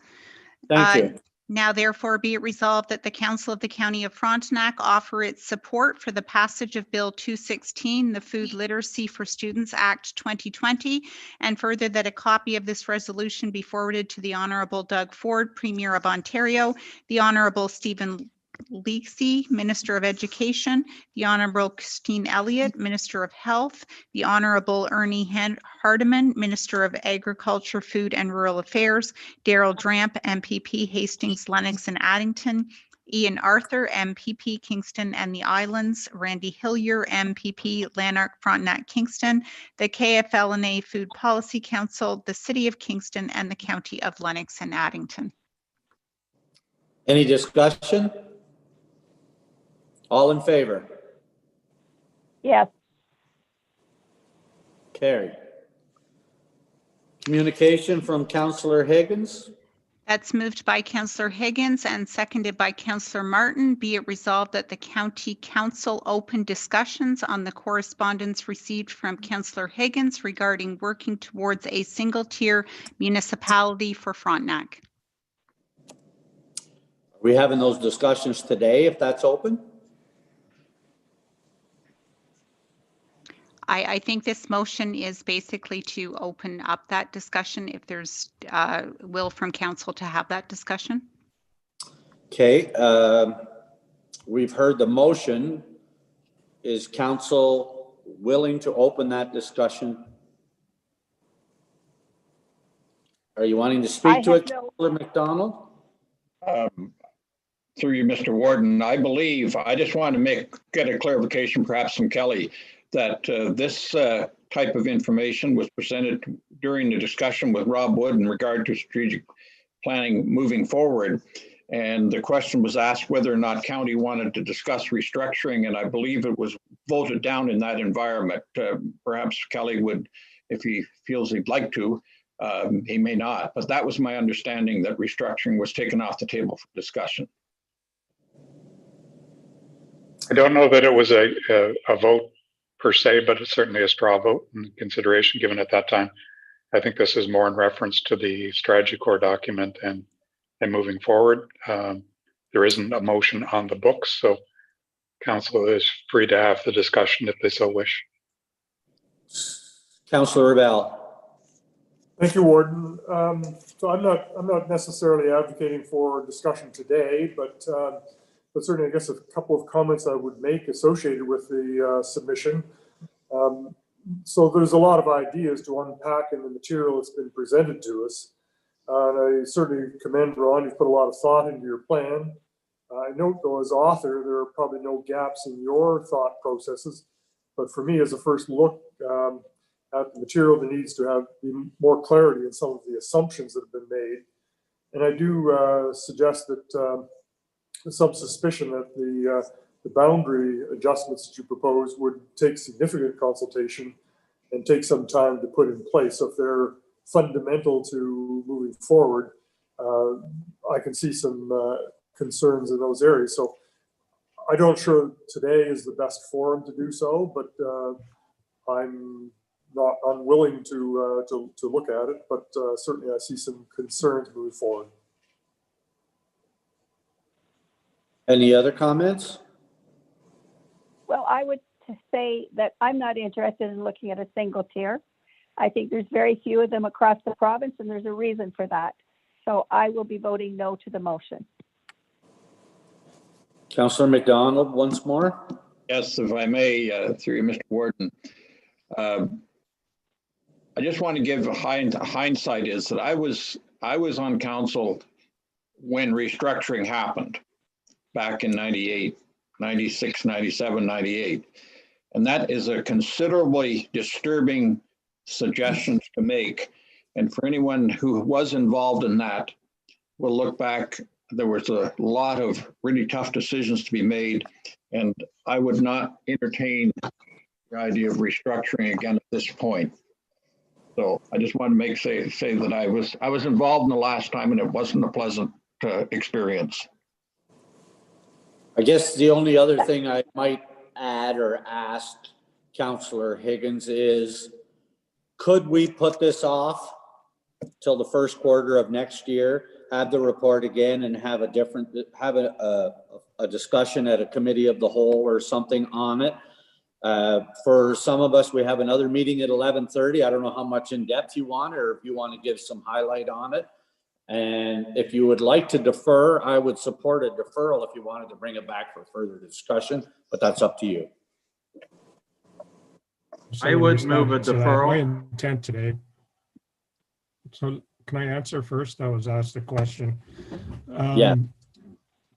Thank you. Now therefore be it resolved that the Council of the County of Frontenac offer its support for the passage of Bill 216, the Food Literacy for Students Act 2020, and further that a copy of this resolution be forwarded to the Honourable Doug Ford, Premier of Ontario, the Honourable Stephen Lisi, Minister of Education, the Honorable Christine Elliott, Minister of Health, the Honorable Ernie Hardeman, Minister of Agriculture, Food and Rural Affairs, Daryl Dramp, MPP, Hastings, Lennox and Addington, Ian Arthur, MPP, Kingston and the Islands, Randy Hillier, MPP, Lanark, Frontenac, Kingston, the KFLNA Food Policy Council, the City of Kingston, and the County of Lennox and Addington. Any discussion? All in favor? Yes. Carried. Communication from Councillor Higgins. That's moved by Councillor Higgins and seconded by Councillor Martin. Be it resolved that the County Council open discussions on the correspondence received from Councillor Higgins regarding working towards a single-tier municipality for Frontenac. Are we having those discussions today, if that's open? I think this motion is basically to open up that discussion if there's will from council to have that discussion. Okay, we've heard the motion. Is council willing to open that discussion? Are you wanting to speak to it, Councillor McDonald? Through you, Mr. Warden, I believe, I just want to get a clarification perhaps from Kelly that this type of information was presented during the discussion with Rob Wood in regard to strategic planning moving forward. And the question was asked whether or not county wanted to discuss restructuring, and I believe it was voted down in that environment. Perhaps Kelly would, if he feels he'd like to, he may not, but that was my understanding, that restructuring was taken off the table for discussion. I don't know that it was a vote per se, but it's certainly a straw vote in consideration given at that time. I think this is more in reference to the strategy core document and moving forward. There isn't a motion on the books, so council is free to have the discussion if they so wish. Councillor Bell. Thank you, Warden. So I'm not necessarily advocating for discussion today, but certainly I guess a couple of comments I would make associated with the submission. So there's a lot of ideas to unpack in the material that's been presented to us. And I certainly commend Ron, you've put a lot of thought into your plan. I note though, as author, there are probably no gaps in your thought processes, but for me as a first look at the material, there needs to be more clarity in some of the assumptions that have been made. And I do suggest that some suspicion that the boundary adjustments that you propose would take significant consultation and take some time to put in place. So if they're fundamental to moving forward, I can see some concerns in those areas. So I don't sure today is the best forum to do so, but I'm not unwilling to look at it, but certainly I see some concerns moving forward. Any other comments? Well, I would say that I'm not interested in looking at a single tier. I think there's very few of them across the province, and there's a reason for that. So I will be voting no to the motion. Councillor McDonald, once more. Yes, if I may, through you, Mr. Warden. I just want to give a hindsight is that I was on council when restructuring happened back in 98, 96, 97, 98. And that is a considerably disturbing suggestions to make. And for anyone who was involved in that will look back, there was a lot of really tough decisions to be made. And I would not entertain the idea of restructuring again at this point. So I just want to say that I was involved in the last time and it wasn't a pleasant experience. I guess the only other thing I might add or ask Councillor Higgins is, could we put this off till the first quarter of next year, have the report again and have a discussion at a committee of the whole or something on it? For some of us, we have another meeting at 11:30. I don't know how much in depth you want, or if you want to give some highlight on it. And if you would like to defer, I would support a deferral if you wanted to bring it back for further discussion, but that's up to you. So I in would move a response to that, deferral. My intent today. So can I answer first? I was asked a question. Yeah.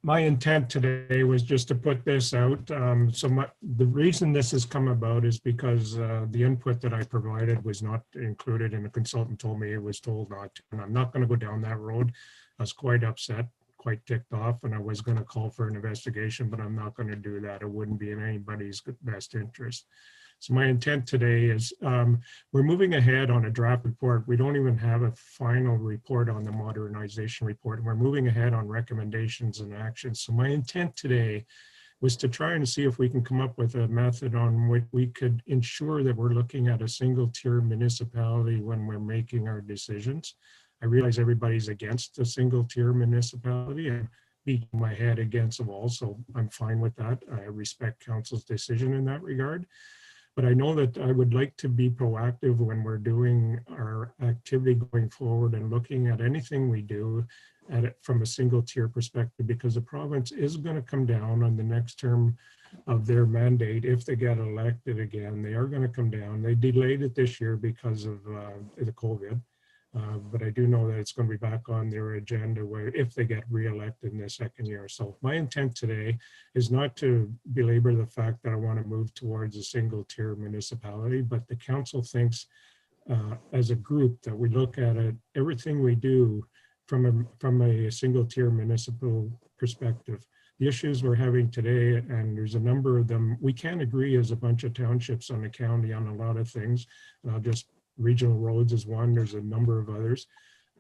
My intent today was just to put this out. The reason this has come about is because the input that I provided was not included, and the consultant told me it was told not to. And I'm not going to go down that road. I was quite upset, quite ticked off, and I was going to call for an investigation, but I'm not going to do that. It wouldn't be in anybody's best interest. So my intent today is we're moving ahead on a draft report. We don't even have a final report on the modernization report, and we're moving ahead on recommendations and actions. So my intent today was to try and see if we can come up with a method on which we could ensure that we're looking at a single tier municipality when we're making our decisions. I realize everybody's against a single tier municipality and beating my head against the wall, so I'm fine with that. I respect council's decision in that regard. But I know that I would like to be proactive when we're doing our activity going forward and looking at anything we do at it from a single tier perspective, because the province is going to come down on the next term of their mandate. If they get elected again, they are going to come down. They delayed it this year because of the COVID. But I do know that it's going to be back on their agenda where if they get reelected in their second year. So my intent today is not to belabor the fact that I want to move towards a single tier municipality, but the council thinks as a group that we look at it, everything we do from a single tier municipal perspective. The issues we're having today, and there's a number of them, we can't agree as a bunch of townships on the county on a lot of things. Regional roads is one, there's a number of others.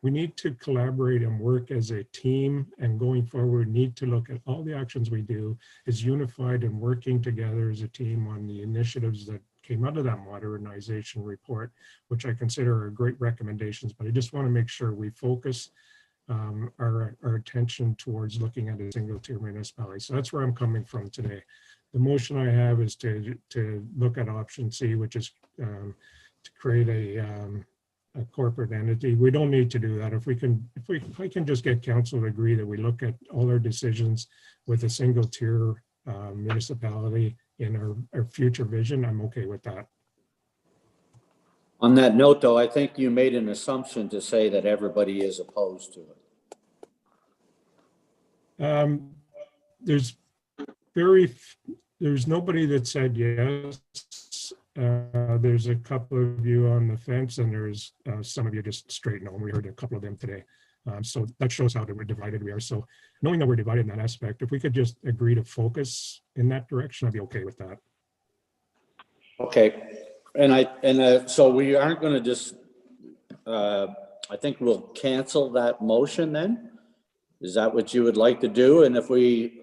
We need to collaborate and work as a team, and going forward need to look at all the actions we do is unified and working together as a team on the initiatives that came out of that modernization report, which I consider are great recommendations, but I just want to make sure we focus our attention towards looking at a single tier municipality. So that's where I'm coming from today. The motion I have is to look at option C, which is to create a corporate entity. We don't need to do that. If I can just get council to agree that we look at all our decisions with a single tier municipality in our future vision, I'm okay with that. On that note, though, I think you made an assumption to say that everybody is opposed to it. There's nobody that said yes. There's a couple of you on the fence, and there's some of you just straight no. We heard a couple of them today. So that shows how divided we are. So knowing that we're divided in that aspect, if we could just agree to focus in that direction, I'd be okay with that. Okay, so we aren't going to just. I think we'll cancel that motion then. Is that what you would like to do? And if we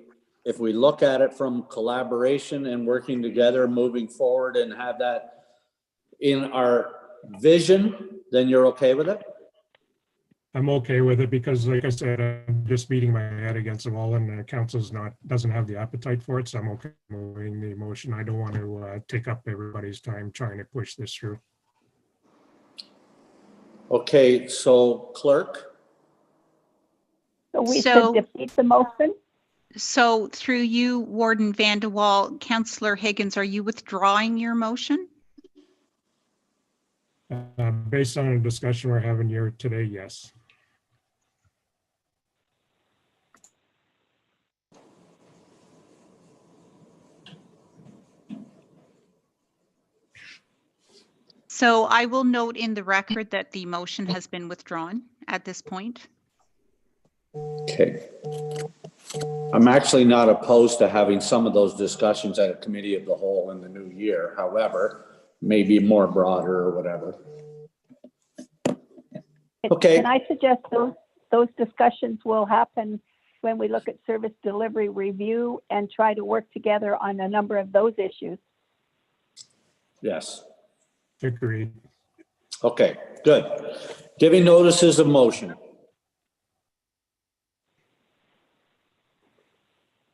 look at it from collaboration and working together, moving forward, and have that in our vision, then you're okay with it? I'm okay with it because, like I said, I'm just beating my head against the wall, and the council's doesn't have the appetite for it, so I'm okay moving the motion. I don't want to take up everybody's time trying to push this through. Okay, so clerk. So we should defeat the motion? So through you, Warden Vandewaal, Councillor Higgins, are you withdrawing your motion? Based on a discussion we're having here today, yes. So I will note in the record that the motion has been withdrawn at this point. Okay. I'm actually not opposed to having some of those discussions at a committee of the whole in the new year. However, maybe more broader or whatever. Okay. Can I suggest those discussions will happen when we look at service delivery review and try to work together on a number of those issues? Yes. Agreed. Okay, good. Giving notices of motion.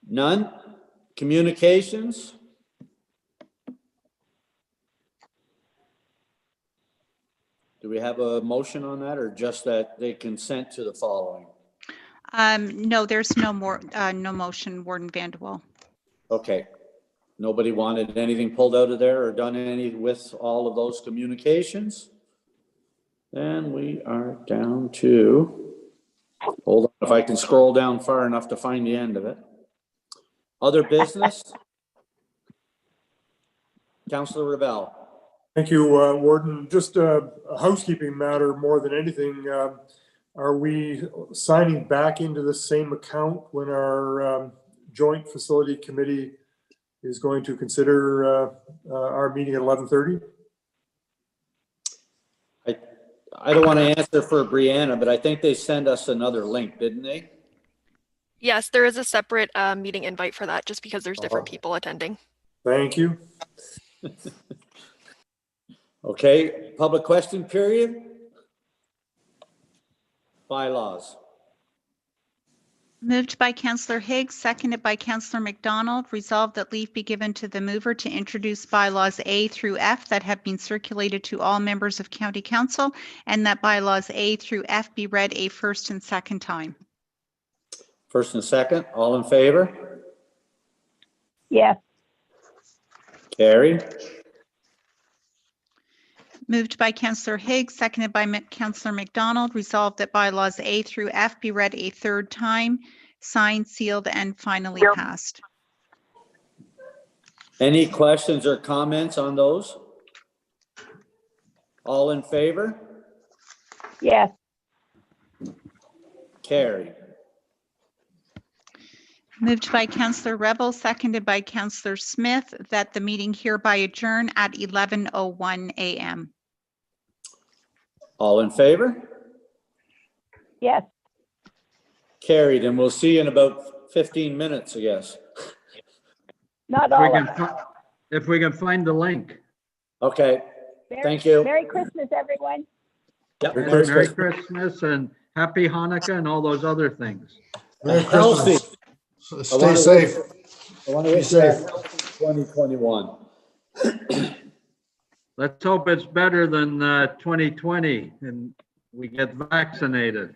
None? Communications? Do we have a motion on that, or just that they consent to the following? No, there's no motion, Warden Vanderwall. Okay. Nobody wanted anything pulled out of there or done any with all of those communications? Then we are down to, hold on, if I can scroll down far enough to find the end of it. Other business? Councillor Rebel. Thank you, Warden. Just a housekeeping matter more than anything. Are we signing back into the same account when our joint facility committee is going to consider our meeting at 11:30? I don't want to answer for Brianna, but I think they sent us another link, didn't they? Yes, there is a separate meeting invite for that, just because there's different people attending. Thank you. Okay, public question period. Bylaws. Moved by Councillor Higgs, seconded by Councillor McDonald. Resolved that leave be given to the mover to introduce bylaws A through F that have been circulated to all members of County Council, and that bylaws A through F be read a first and second time. First and second, all in favor? Yes. Carried. Moved by Councillor Higgs, seconded by Councillor McDonald. Resolved that bylaws A through F be read a third time, signed, sealed, and finally passed. Any questions or comments on those? All in favor? Yes. Carried. Moved by Councillor Rebel, seconded by Councillor Smith, that the meeting hereby adjourn at 11:01 a.m. All in favor? Yes. Carried, and we'll see you in about 15 minutes, I guess. Not all of it. If we can find the link. Okay, thank you. Merry Christmas, everyone. Yep. Merry Christmas and Happy Hanukkah and all those other things. Merry Healthy. Christmas. Stay safe. I want to Be wish safe. 2021. Let's hope it's better than 2020 and we get vaccinated.